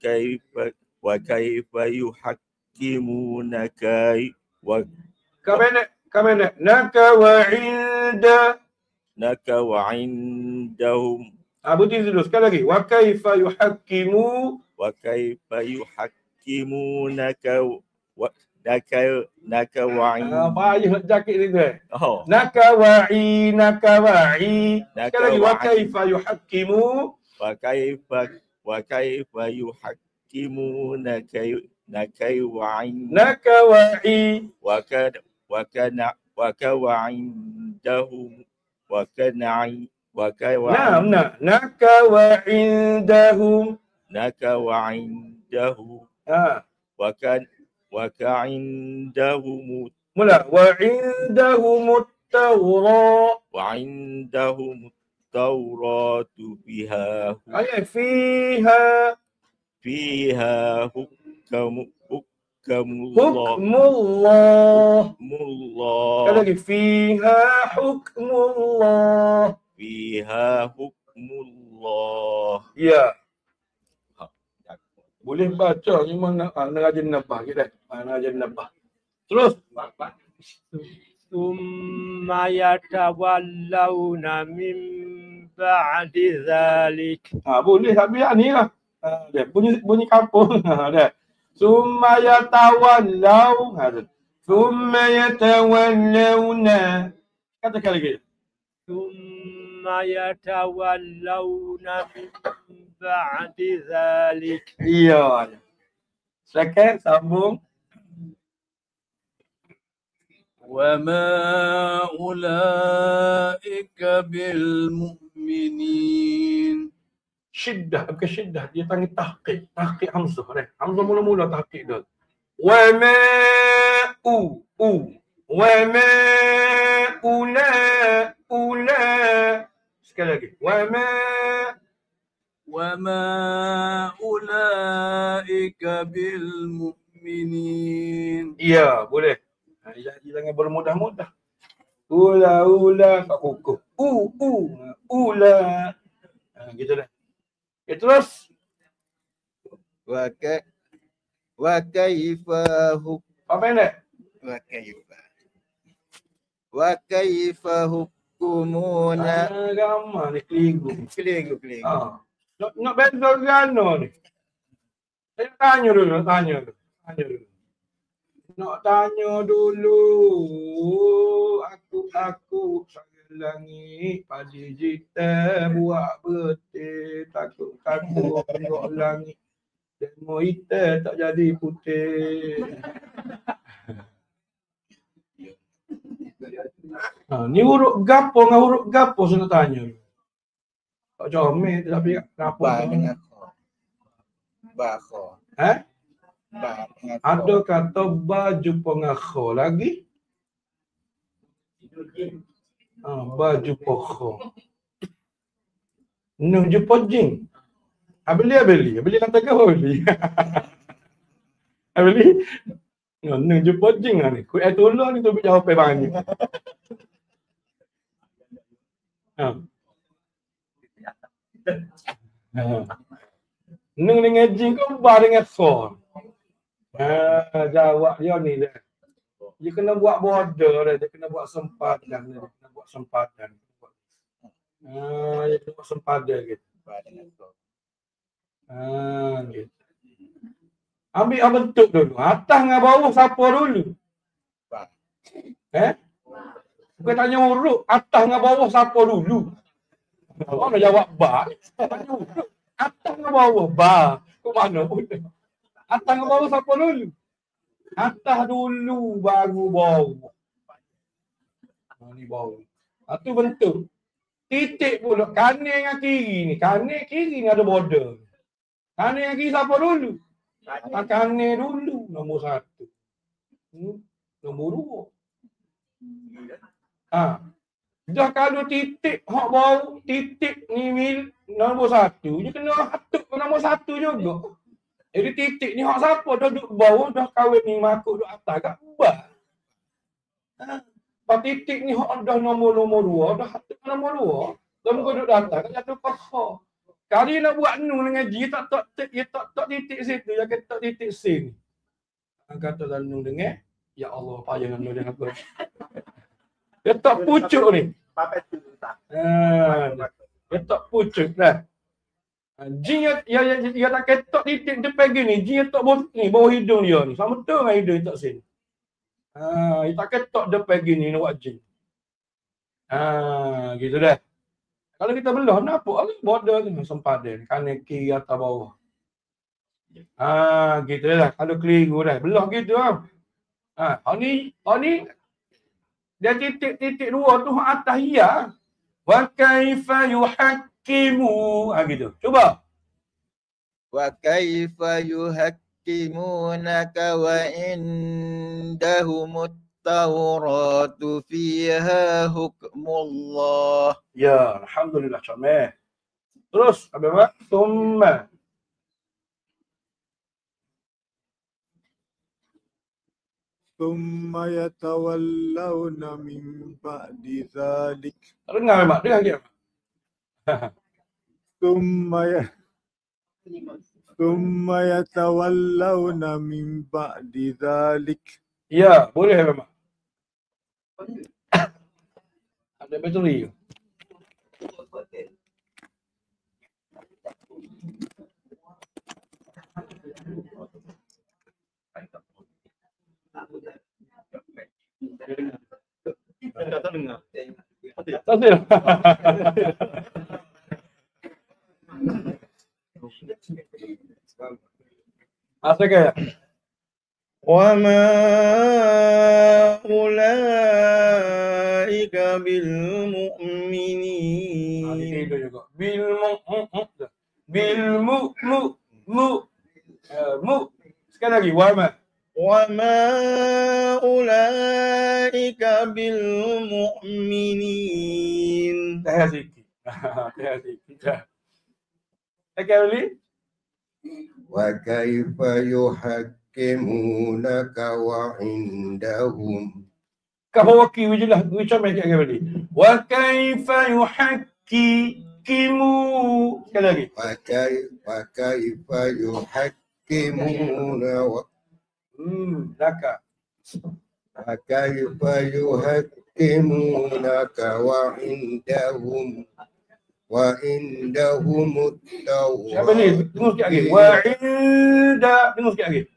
Speaker 4: kaifa yuhakkimunaka wa
Speaker 1: Kamene. Naka wa inda.
Speaker 4: indahum
Speaker 1: Buti dulu. Sekali lagi. Wa kaifa yuhakkimu.
Speaker 4: wa kaifa yuhakkimunaka wa naka wa
Speaker 1: Payah nak jakit ni tu.
Speaker 4: oh
Speaker 1: Naka wa'i. Sekali lagi. Wa kaifa yuhakkimu.
Speaker 4: wa kaifa yuhakkimunaka naka wa
Speaker 1: wa'i.
Speaker 4: indahum
Speaker 1: Naam. Naka wa indahum.
Speaker 4: indahum
Speaker 1: Mula. Wa indahum at-tawrat.
Speaker 4: tauratu fiha
Speaker 1: Fiha
Speaker 4: hukmullah
Speaker 1: hukmullah. Sekali lagi. Fiha hukmullah. Ya. Boleh baca memang nak rajin nabah kita. Rajin nabah. Terus.
Speaker 5: Summa yatawallawna min ba'di zalik
Speaker 1: Boleh tapi ni lah. Dia bunyi kampung. Dah. Summa yatawallaw. Summa yatawallawna. Katakan lagi.
Speaker 5: Summa yatawallawna min ba'di zalik
Speaker 1: Iya. Second sambung.
Speaker 6: وما أولئك بالمؤمنين
Speaker 1: Syiddah, bukan syiddah. Dia panggil tahqiq. Tahqiq Hamzah. Hamzah mula-mula tahqiq dia. Wa ma'u. Wa ma'ula. Sekali lagi.
Speaker 6: وما أولئك بالمؤمنين.
Speaker 1: Ya, boleh. Jadi jangan bermudah-mudah. Ula tak kukuh. Ula. Gitu dah. Terus
Speaker 2: Wa kaifa
Speaker 1: apa pendek?
Speaker 2: wa kaifa hukumuna.
Speaker 1: Agama ni keliru.
Speaker 2: Keliru.
Speaker 1: Nak beza gano ni. Saya tanya dulu. Nak tanya dulu. Aku langit padi jita buat betul takut tengok langit demo hitam tak jadi putih. Ni huruf gapo dengan huruf gapo saya nak tanya. Tak comel tapi kenapa?
Speaker 2: Ba dengan kha. Ba kha. Ba dengan kha.
Speaker 1: Ada kata ba jumpa dengan kha lagi. Ba jumpa kha. Nuh jumpa jing. Beli kata kau beli. Beli. Nuh jumpa jing ni. Ku tolong ni tu jawab banyak. Nuh dengan jing kau ba dengan kha. Jawab dia ni dah. Dia kena buat border dah, dia kena buat sempadan. Dia kena buat sempadan gitu. Gitu. Ambil bentuk dulu. Atas dengan bawah siapa dulu? Bukan tanya huruf. Atas dengan bawah siapa dulu? Orang nak jawab ba. Tanya huruf. Atas dengan bawah ba. Ke mana pun. Atas dengan bawah siapa dulu? Atas dulu baru bawah. Ni bawah. Itu bentuk. Titik pula. Kanan dengan kiri ni. Kanan kiri ni ada border. Kanan dengan kiri siapa dulu? Kanan dulu. Nombor 1. Nombor 2. Dah kalau titik hak bawah. Titik ni nombor 1. Dia kena hatuk ke nombor 1 juga. Jadi titik ni hak siapa dah duduk bawah dah kahwin ni makuk duduk atas kat bawah. Pak titik ni hak dah nombor 2 dah hatuk nombor 2. Dah muka duduk atas kat jatuh pakha. Kali nak buat nu dengan G tak titik situ dia kata titik C ni. Kata dalam nu dengar ya Allah payah nu dengan aku. Dia tak pucuk ni. Dia tak pucuk dah. Jin dia tak ketok titik depan gini, jin tak ni bawah hidung dia ni. Sama betul dengan hidung tak sini. Dia tak ketok depan gini nak buat jin. Gitu dah. Kalau kita belah nampak lah border tu sempadan kanan kiri atas bawah. Gitu dah. Kalau keliru dah. Belah gitu ah. Ni dia titik 2 tu atas ya. Wa kaifa yuhakkimu. Gitu. Cuba.
Speaker 2: Wa kaifa yuhakkimunaka wa indahumut Tauratu fiha hukmullah.
Speaker 1: Ya, alhamdulillah comel. Terus apa? Thumma.
Speaker 7: Thumma yatawallawna min ba'di dhalik.
Speaker 1: Dengar Mak, dengar dia.
Speaker 7: Thumma yatawallawna min ba'di dhalik.
Speaker 1: Ya, boleh Mak. Ada bateri.
Speaker 4: Tak dengar.
Speaker 1: Tak ada. Asal kaya.
Speaker 2: وما أولئك بالمؤمنين.
Speaker 1: Bil bil mu. Sekali lagi. Wa ma.
Speaker 3: وما أولئك بالمؤمنين.
Speaker 1: Tahan sikit. Sekali.
Speaker 8: وكيف يحكمونك وعندهم
Speaker 1: Kahwaki wajilah macam macam lagi. Wa kaifa yuhakkimu. Sekali lagi.
Speaker 8: وكيف يحكمون
Speaker 1: Laka.
Speaker 8: وكيف يحكمونك وعندهم
Speaker 1: Siapa ni?
Speaker 8: التوراة
Speaker 1: Tengok sikit lagi. Wa inda. Tengok sikit lagi.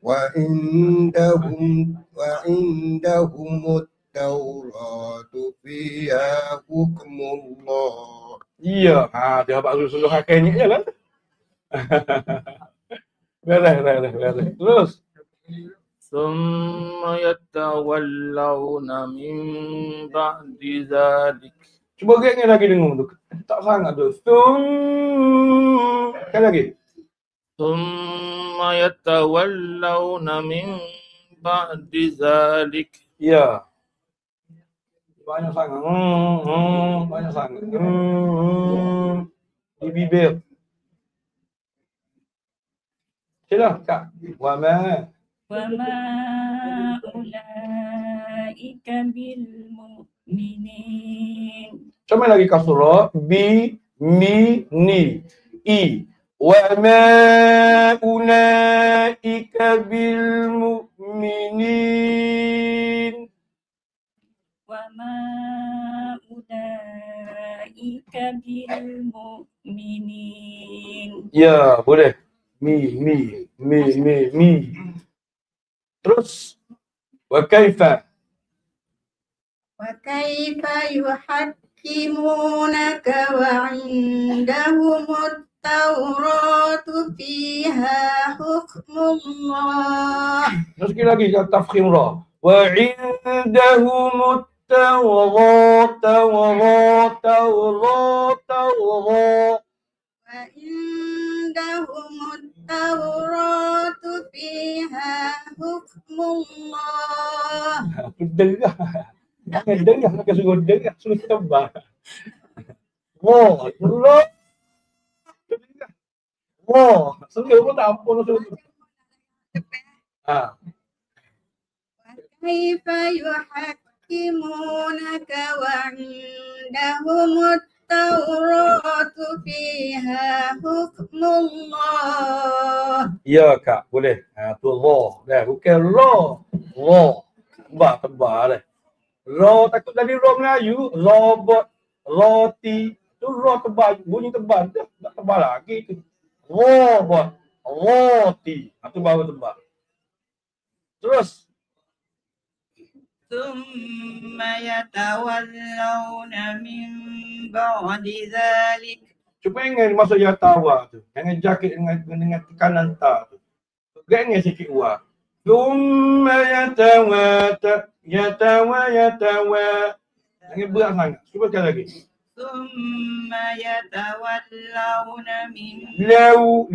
Speaker 8: وعندهم التوراة فيها حكم الله.
Speaker 1: Ya. Dia abang suruh hakainya je lah. Beres. Terus.
Speaker 6: ثم يتولون من بعد ذلك.
Speaker 1: Cuba gerak lagi dengar tu. Tak sangat tu. Sekali lagi.
Speaker 6: ثم يتولون من بعد ذلك.
Speaker 1: Ya. Banyak sangat. Banyak sangat. Di bibir. Sila, Kak. Wa ma.
Speaker 9: وما أولئك بالمؤمنين.
Speaker 1: Macam lagi kasrah. Bi, mi, ni. I. Wa ma ulaika bil mu'minin.
Speaker 9: وما أولئك بالمؤمنين.
Speaker 1: Ya, boleh. Mi. Terus. Wa kaifa.
Speaker 10: وكيف يحكمونك وعندهم التوراة فيها حكم الله.
Speaker 1: Sekali lagi tafkhim ra. Wa indahum Tawrat.
Speaker 10: وعندهم التوراة فيها حكم الله.
Speaker 1: Dengar. Jangan dengar, nak suruh dengar, suruh tebal. Wah, Allah. Wah, suruh pun tak apa nak suruh.
Speaker 10: وكيف يحكمونك وعندهم التوراة فيها حكم الله.
Speaker 1: Ya Kak, boleh. Tu Allah. Dah, bukan ra. Ra. Tebal dah. Ra takut dari ra Melayu, robot, roti. Tu ra tebal, bunyi tebal. Tak tebal lagi tu. Robot, roti. Itu baru tebal. Terus.
Speaker 10: ثم يتولون من بعد ذلك.
Speaker 1: Cuba ingat masa yatawa tu. Jangan jakit dengan tekanan ta tu. Ingat sikit wa. Thumma yatawa. Jangan berat sangat. Cuba sekali lagi.
Speaker 10: ثم يتولون من
Speaker 1: Lau.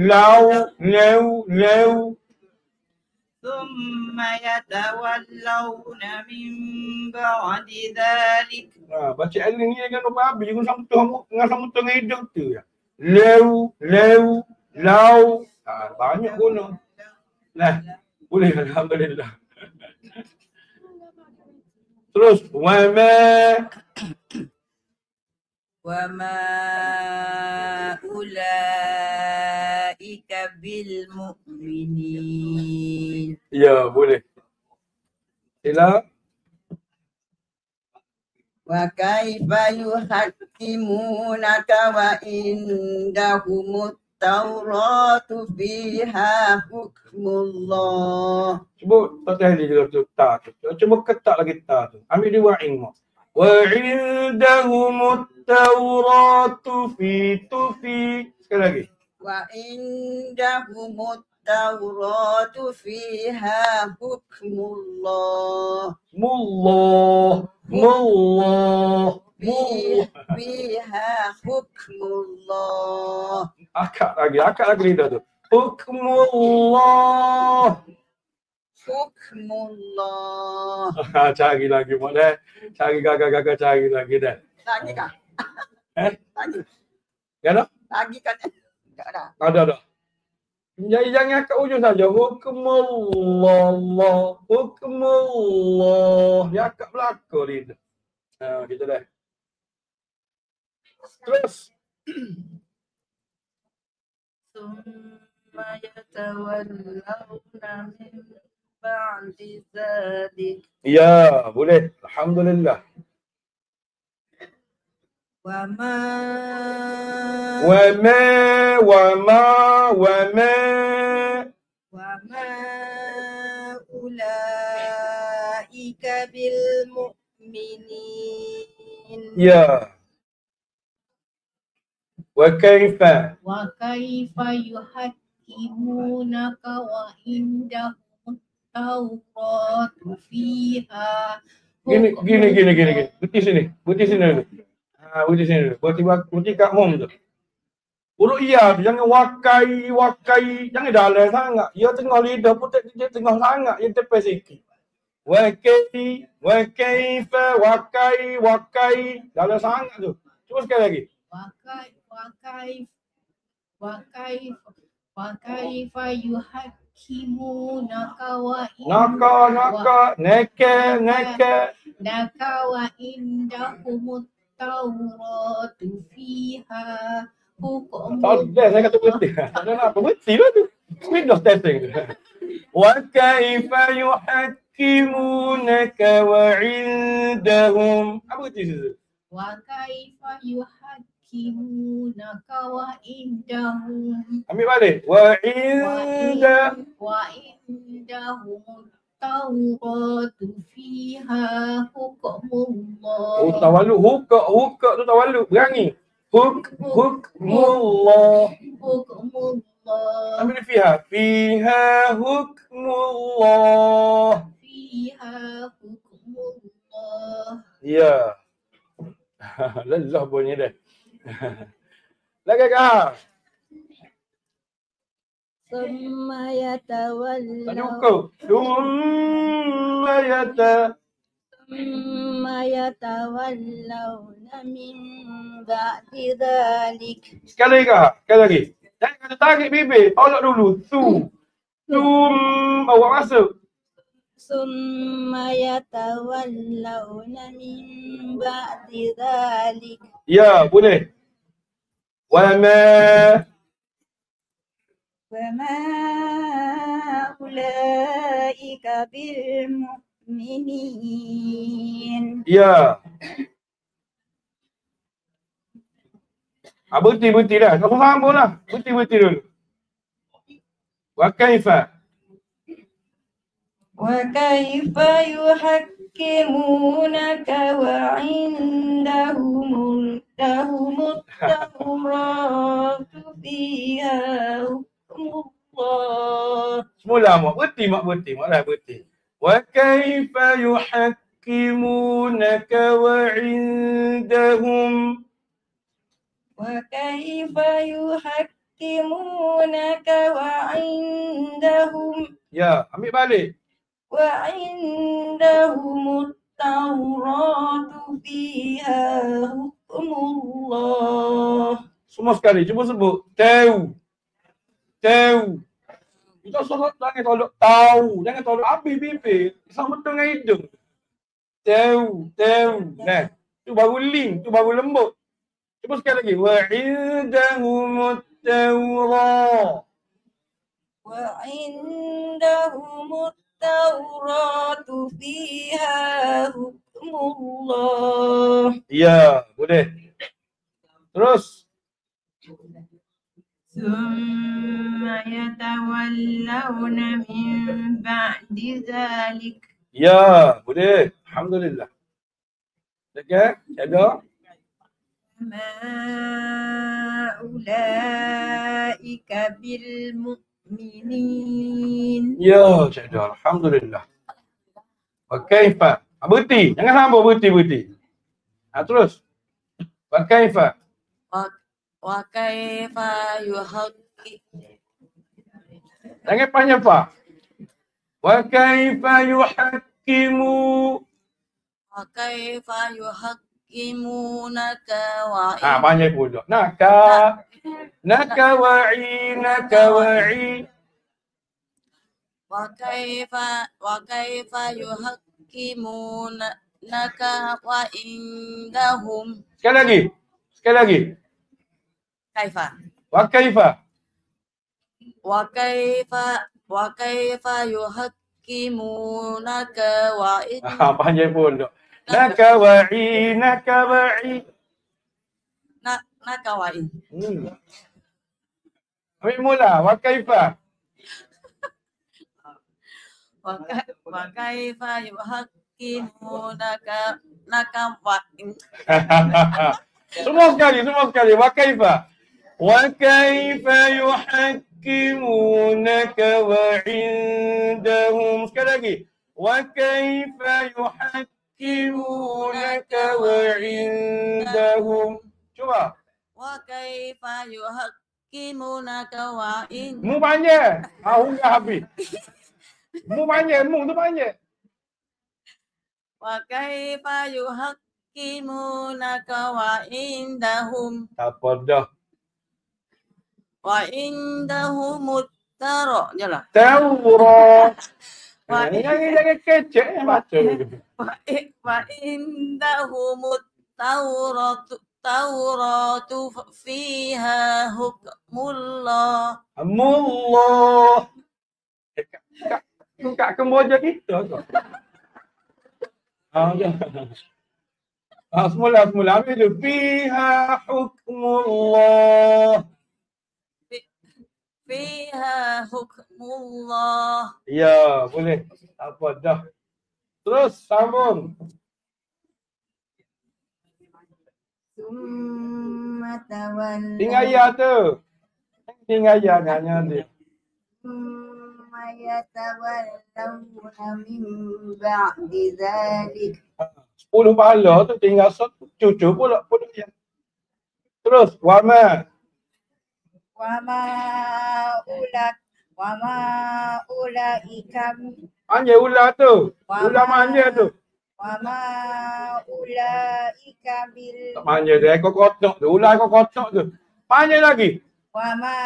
Speaker 10: ثم يتولون من بعد ذلك.
Speaker 1: Baca alin ni kan apa habis dengan sambung dengan hidup tu ya. Lau. Banyak guna. Nah, boleh alhamdulillah. Terus
Speaker 10: وما أولئك بالمؤمنين.
Speaker 1: Ya, boleh. Sila.
Speaker 10: وكيف يحكمونك وعندهم التوراة فيها حكم الله.
Speaker 1: Cuba tak tahu dia tu ta tu. Cuba ketak lagi ta tu. Ambil dia wa'in mu. وعندهم التوراة في. Sekali lagi.
Speaker 10: وعندهم التوراة فيها حكم الله.
Speaker 1: Mullah.
Speaker 10: fiha hukmullah.
Speaker 1: Akak lagi lidah tu. Hukmullah.
Speaker 10: Hukmullah.
Speaker 1: Cari lagi boleh. Cari gagak-gagak cari lagi dah.
Speaker 10: Lagi kah? Lagi.
Speaker 1: Ya dah?
Speaker 10: Lagi kan? Tak ada.
Speaker 1: Ada. Jadi jangan kat ujung saja. Hukmullah. Hukmullah. Ya kat belakang lidah. Kita dah. Terus.
Speaker 10: ثم يتولون من بعد ذلك.
Speaker 1: Ya, boleh. Alhamdulillah.
Speaker 10: وما أولئك بالمؤمنين.
Speaker 1: Ya. وكيف
Speaker 11: يحكمونك وعندهم التوراة فيها
Speaker 1: Gini. Putih sini dulu. Putih sini dulu. Putih kat home tu. Huruf iya tu jangan wakai. Jangan dalam sangat. Ia tengah lidah putih dia tengah sangat. Ia tepes sikit. Wakaifa, wakai. Dalam sangat tu. Cuba sekali lagi.
Speaker 11: وكيف يحكمونك وعندهم التوراة فيها حكم.
Speaker 1: Tak ada, saya kata berhenti. Tak ada nak apa, berhenti lah tu. Windows testing tu. وَكَيْفَ يُحَكِّمُونَكَ وَعِنْدَهُمْ. Apa berhenti situ?
Speaker 11: وكيف يحكمونك وعندهم.
Speaker 1: Ambil balik. وعندهم
Speaker 11: التوراة فيها حكم الله.
Speaker 1: Oh, tawaluk. Hukak tu tawaluk. Berangi. Hukmullah. Ambil fiha. Fiha hukmullah. Ya. Lelah bunyi dah. Lagi kah?
Speaker 10: ثم يتولون
Speaker 1: Tak cukup.
Speaker 10: ثم يتولون من بعد ذلك.
Speaker 1: Sekali lagi. Jangan kata tarik bibir. Tolak dulu. Bawa masuk.
Speaker 10: ثم يتولون من بعد ذلك.
Speaker 1: Ya, boleh.
Speaker 10: وما أولئك بالمؤمنين.
Speaker 1: Ya. Berhenti dah. Tak faham pun lah. Berhenti dulu. وكيف
Speaker 10: يحكمونك وعندهم التوراة فيها حكم الله.
Speaker 1: Semula mak berhenti. وكيف يحكمونك وعندهم.
Speaker 10: وكيف يحكمونك وعندهم.
Speaker 1: Ya, ambil balik.
Speaker 10: وعندهم التوراة فيها حكم الله.
Speaker 1: Semua sekali, cuba sebut. Tahu. Kita solat jangan tolak tahu. Jangan tolak habis bibir. Sama betul dengan hidung. Tahu. Nah, tu baru link, tu baru lembut. Cuba sekali lagi. Wa'indahumut tawrah.
Speaker 10: وعندهم التوراة فيها حكم الله.
Speaker 1: Ya, boleh. Terus.
Speaker 10: ثم يتولون من بعد ذلك.
Speaker 1: Ya, boleh. Alhamdulillah. Dekat? Ada?
Speaker 10: ما أولئك بالمؤمنين.
Speaker 1: Ya, ada. Alhamdulillah. Okey, Pak. Berhenti. Jangan sambung berhenti. Terus. Wa kaifa.
Speaker 12: Wa kaifa yuhaqqimu.
Speaker 1: Jangan panjang fa. Wa kaifa yuhaqqimu.
Speaker 12: Wa kaifa yuhaqqimunaka wa
Speaker 1: Panjang pula. Naka wa'i.
Speaker 12: Wa kaifa yuhaqqimunaka wa indahum.
Speaker 1: Sekali lagi.
Speaker 12: Kaifa.
Speaker 1: Wa kaifa.
Speaker 12: Wa kaifa yuhaqqimunaka wa
Speaker 1: Panjang pula. Naka wa'i.
Speaker 12: naka wa
Speaker 1: Ambil mula. Wa kaifa.
Speaker 12: Wa kaifa yuhaqqimunaka wa
Speaker 1: Semua sekali. Wa kaifa. Wa kaifa yuhaqqimunaka wa indahum. Sekali lagi. Wa kaifa yuhaqqimunaka wa indahum. Cuba.
Speaker 12: Wa kaifa yuhaqqimunaka wa in.
Speaker 1: Mu panjang. Dah habis. Mu tu panjang.
Speaker 12: Wa kaifa yuhaqqimunaka wa indahum.
Speaker 1: Tak apa dah.
Speaker 12: Wa indahumut Taurat. Jalah.
Speaker 1: Taurat. Jangan kecek baca.
Speaker 12: Wa indahumut Tauratu fiha hukmullah.
Speaker 1: Mullah. Kak Kemboja kita kau. Semula. Ambil tu. Fiha hukmullah.
Speaker 12: Fiha hukmullah.
Speaker 1: Ya, boleh. Apa dah. Terus sambung.
Speaker 10: Summa tawalla.
Speaker 1: Tinggal ayat tu. Tinggal ayat hanya dia.
Speaker 10: Summa yatawallawna min ba'di dhalik.
Speaker 1: 10 pahala tu tinggal satu cucu pula ayat. Terus wama
Speaker 10: ulaika
Speaker 1: panjang ular tu. Ular manja tu.
Speaker 10: wama ulaika bil
Speaker 1: Tak manja dia ekor kotak tu. Ular ekor kotak tu. Panjang lagi.
Speaker 10: wama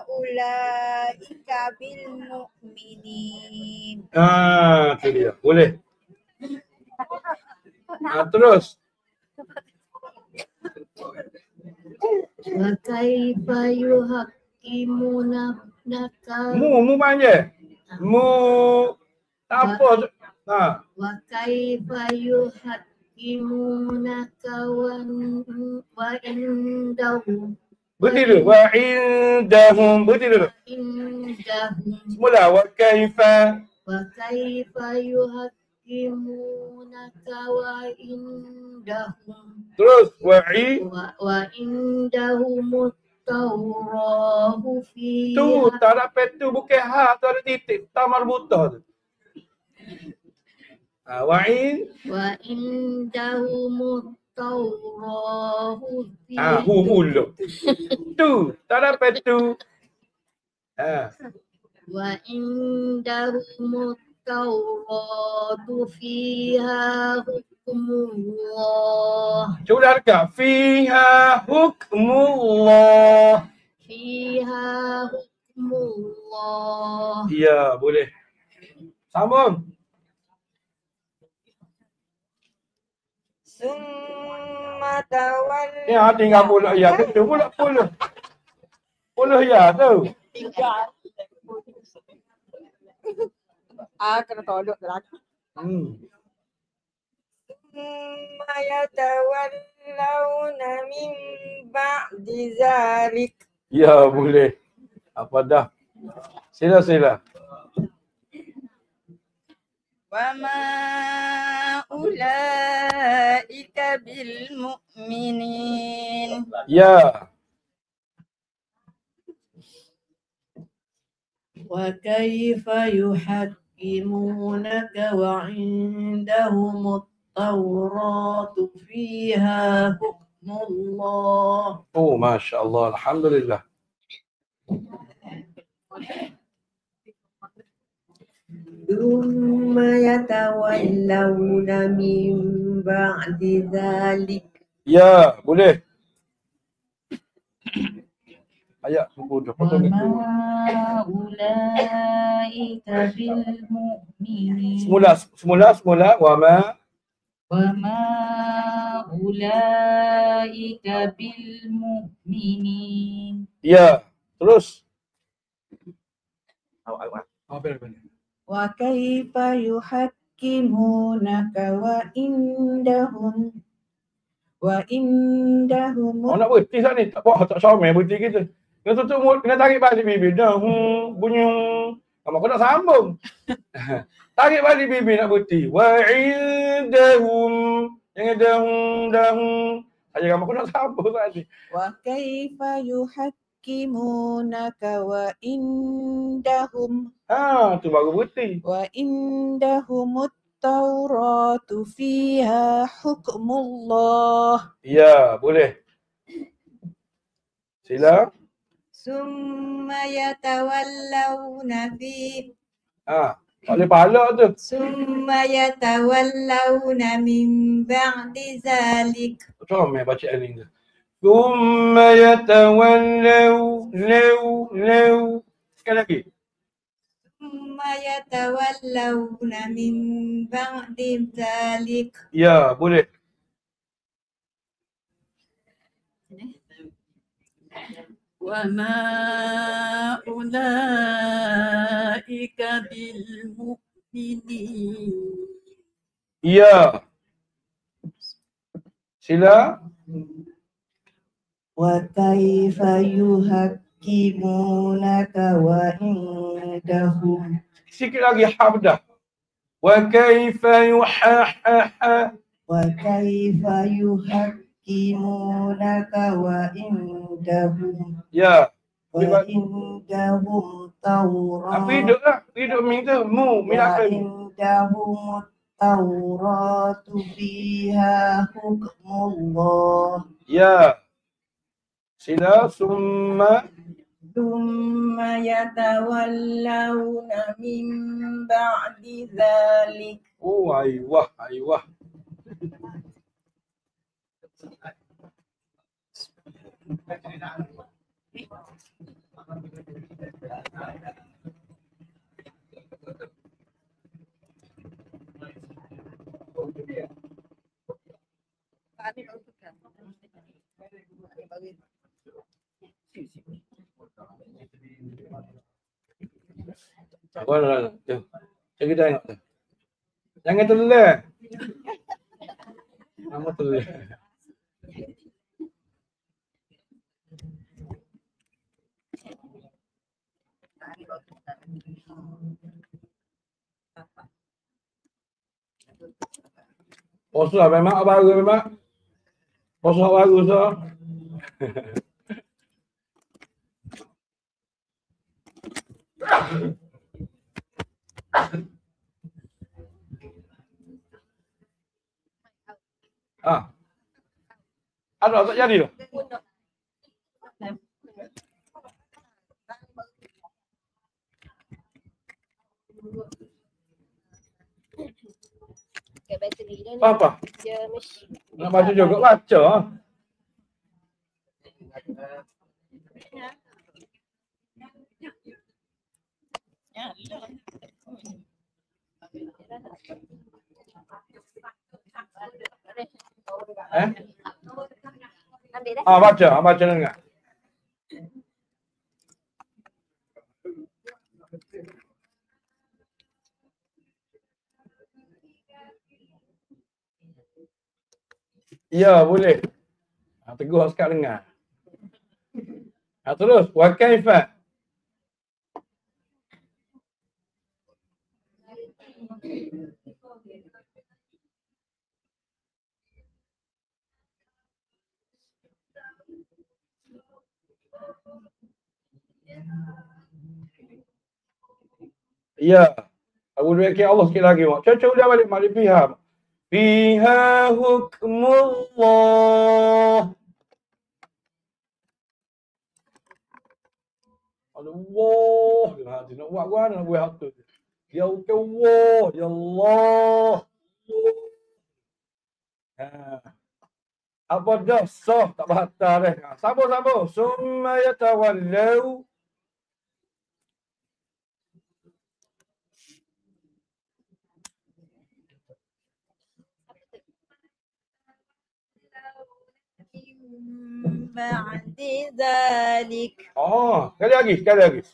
Speaker 10: ulaika bil mu'minin.
Speaker 1: Tu dia. Boleh. Terus.
Speaker 11: Wa kaifa yuhaqqimunaka
Speaker 1: Mu panjang. Mu tak apa tu.
Speaker 11: wa kaifa yuhaqqimunaka wa indahum.
Speaker 1: Berhenti dulu. Wa indahum. Berhenti dulu.
Speaker 11: Indahum.
Speaker 1: Semula. Wa kaifa.
Speaker 11: Wa kaifa yuhaqqimunaka wa indahum.
Speaker 1: Terus. Wa
Speaker 11: indahum Tauratu fiha.
Speaker 1: Tu tak ada petu bukan ha tu ada titik tamar buta tu. Wa
Speaker 11: indahum Tauratu fiha.
Speaker 1: Hulu. Tu tak ada petu.
Speaker 11: Wa indahum Tauratu fiha hukmullah.
Speaker 1: Cuba dekat. Fiha hukmullah.
Speaker 11: Fiha hukmullah.
Speaker 1: Ya, boleh. Sambung.
Speaker 10: Summa tawalla.
Speaker 1: Ya, tinggal pula ya. Itu pula. Puluh ya tu.
Speaker 10: Kena tolak lagi. Summa yatawallawna min ba'di zalik.
Speaker 1: Ya, boleh. Apa dah? Sila.
Speaker 10: Wa ma ulaika bil mu'minin.
Speaker 1: Ya.
Speaker 12: Wa kaifa yuhaqqimunaka wa indahum at-tauratu fiha
Speaker 11: hukmullah.
Speaker 1: Oh, Masya Allah. Alhamdulillah.
Speaker 10: ثم يتولون من بعد ذلك.
Speaker 1: Ya, boleh. Ayat buku dah potong itu.
Speaker 11: Ulaika bil mu'minin.
Speaker 1: Semula. Wama
Speaker 11: ulaika bil mu'minin.
Speaker 1: Ya, terus.
Speaker 10: Wa kaifa yuhakkimunaka wa indahum
Speaker 1: nak berhenti saat ni. Tak apa, tak somel berhenti kita. Kena tutup mulut, kena tarik balik bibir. Dah, bunyi. Kamu kau nak sambung. Tarik balik bibir nak berhenti. Wa indahum. Jangan dahum. Saja kamu kau nak sambung saat ni.
Speaker 10: Wa kaifa yuhakkimunaka wa indahum.
Speaker 1: Tu baru berhenti.
Speaker 10: Wa indahumut Tauratu fiha hukmullah.
Speaker 1: Ya, boleh. Sila.
Speaker 10: Summa yatawallawna fi.
Speaker 1: Boleh pahala tu.
Speaker 10: Summa yatawallawna min ba'di zalik.
Speaker 1: Comel baca aling tu. Summa yatawallaw. Sekali lagi.
Speaker 10: Summa yatawallawna min ba'di zalik.
Speaker 1: Ya, boleh.
Speaker 12: Wa ma ulaika bil mu'minin.
Speaker 1: Ya. Sila.
Speaker 10: Wa kaifa yuhakkimunaka wa indahum.
Speaker 1: Sikit lagi habdah. Wa kaifa
Speaker 10: Wa kaifa yuhakkimunaka wa indahum.
Speaker 1: Ya.
Speaker 10: Wa indahum Taurat.
Speaker 1: Apa hidup lah. Hidup minta mu.
Speaker 10: Wa indahum Tauratu fiha hukmullah.
Speaker 1: Ya. Sila. Summa
Speaker 10: yatawallawna min ba'di dhalik.
Speaker 1: Oh, aywah. Boleh. Cari tengok tu. Jangan telah. Nama telah. Poso lah memang baru memang. Poso baru so. Ada tak jadi tu? Apa? Nak baca juga baca. Baca dengar. Ya, boleh. Tegur sekat dengar. Terus, wa kaifa. Ya. Aku bagi Allah sikit lagi. Cuba ulang balik malik fiha. Fiha hukmullah. Allah. Dia nak buat gua nak buat hak tu. Ya Allah, ya Allah. Apa dah sah tak batal dah. Sambung. Summa yatawallau.
Speaker 10: ba'di dzalik.
Speaker 1: Sekali lagi.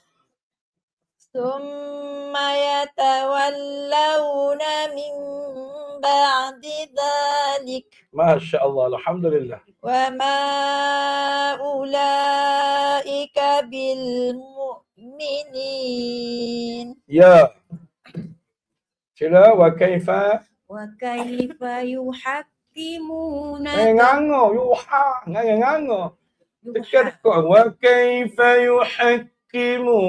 Speaker 10: Summa yatawallawna min ba'di dzalik.
Speaker 1: Masya Allah, alhamdulillah.
Speaker 10: Wa ma ulaika bil mu'minin.
Speaker 1: Ya. Sila wa kaifa
Speaker 10: yuhakkimuna.
Speaker 1: Ngango, ngango. Dekat kau. Wa kaifa yuhakkimu.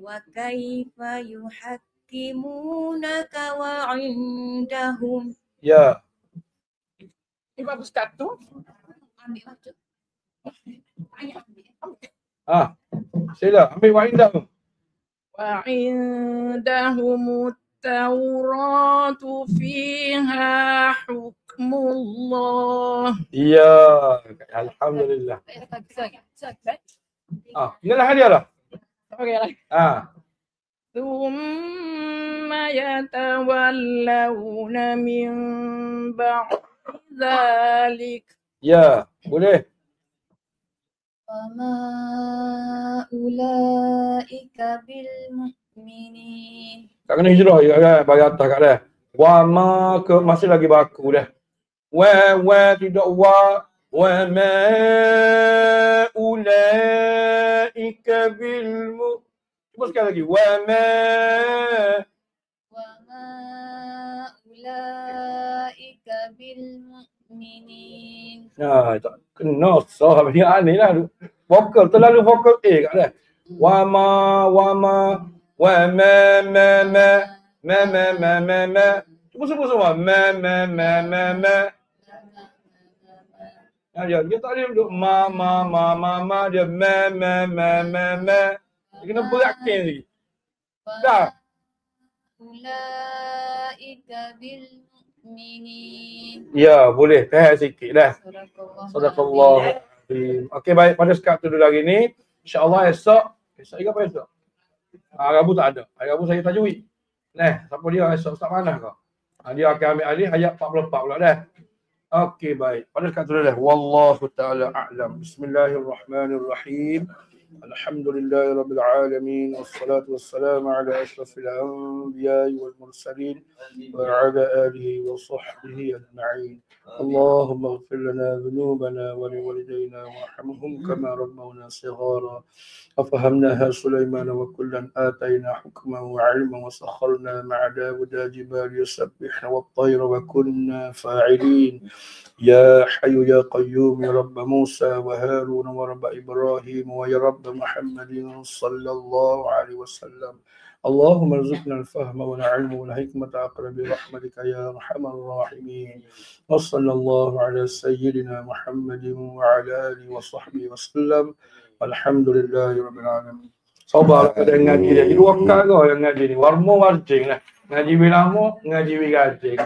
Speaker 10: Wa kaifa yuhakkimunaka wa indahum.
Speaker 1: Ya.
Speaker 11: Ini bagus kat tu. Ambil baca.
Speaker 1: Sila ambil wa indahum.
Speaker 11: Wa indahum التوراة فيها حكم الله.
Speaker 1: Ya, alhamdulillah. Inilah hadiah lah.
Speaker 11: Okey. ثم يتولون من بعد ذلك.
Speaker 1: Ya, boleh.
Speaker 9: وما أولئك بالمؤمنين.
Speaker 1: Tak kena hijrah je kan, bagi atas kat dia. Wa ma ke masih lagi baku dah. Wa tidak wa ma ulaika bil mu. Cuba sekali lagi. Wa ma
Speaker 9: ulaika bil mu'minin.
Speaker 1: tak kena sah ni aneh lah. Vokal terlalu vokal A kat dia. Wa ma Cuba semua. Dia tak boleh duduk ma. Dia ma. Dia kena berakin lagi. Dah.
Speaker 9: Ulaika bil mu'minin.
Speaker 1: Ya, boleh. Teh sikit dah. Sadaqallah. Okey, baik. Pada sekat tu dulu hari ni. InsyaAllah esok apa esok? Rabu tak ada. Hari Rabu saya tajwid. Siapa dia esok Ustaz Manah kau? Dia akan ambil alih ayat 44 pula dah. Okey, baik. Pada sekat tu dah. Wallahu ta'ala a'lam. Bismillahirrahmanirrahim. Alhamdulillahirabbil alamin wassalatu wassalamu ala asyrafil anbiya'i wal mursalin wa ala alihi wa sahbihi ajma'in. Allahumma ighfir lana dhunubana wa liwalidayna warhamhum kama rabbawna shighara. أفهمناها سليمان وكلا آتينا حكما وعلما وسخرنا مع داود جبال يسبحن والطير وكنا فاعلين. يا حي يا قيوم يا رب موسى وهارون ورب إبراهيم ويا رب محمد صلى الله عليه وسلم. اللهم ارزقنا الفهم والعلم والحكمة أقرب برحمتك يا أرحم الراحمين. وصلى الله على سيدنا محمد وعلى آله وصحبه وسلم. Alhamdulillahirabbil alamin. Sabar pada ngaji dia. Dua kali kau yang ngaji ni. Warmo warjing lah. Ngaji bilamo, ngaji bigajing.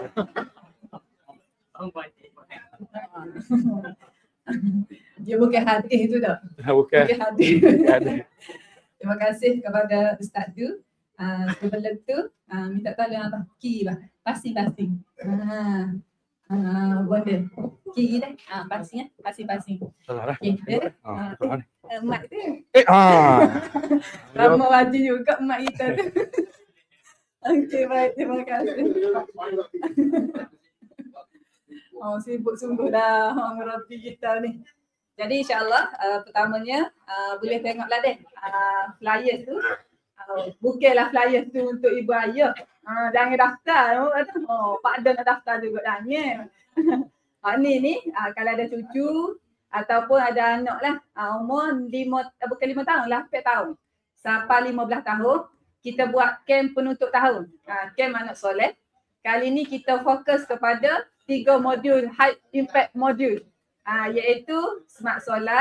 Speaker 11: Dia bukan hadis tu dah.
Speaker 1: Bukan
Speaker 11: hadis. Terima kasih kepada Ustaz tu. Sebelum tu minta tolong apa? Ki lah. Pasing-pasing. Boleh. Ki dah. Pasing.
Speaker 1: Salah dah.
Speaker 11: Okey, dia dah. Mak tu. Ramai wajib juga mak kita tu. Okey, baik. Terima kasih. Sibuk sungguh dah Rabbi kita ni. Jadi insyaAllah pertamanya boleh tengoklah deh flyers tu. Bukanlah flyers tu untuk ibu ayah. Jangan daftar. Pak Don nak daftar juga tanya. Ni kalau ada cucu ataupun ada anak lah umur 5 tahun lah, 4 tahun sampai 15 tahun kita buat camp penutup tahun, camp anak soleh. Kali ni kita fokus kepada 3 modul high impact modul, iaitu smart solat,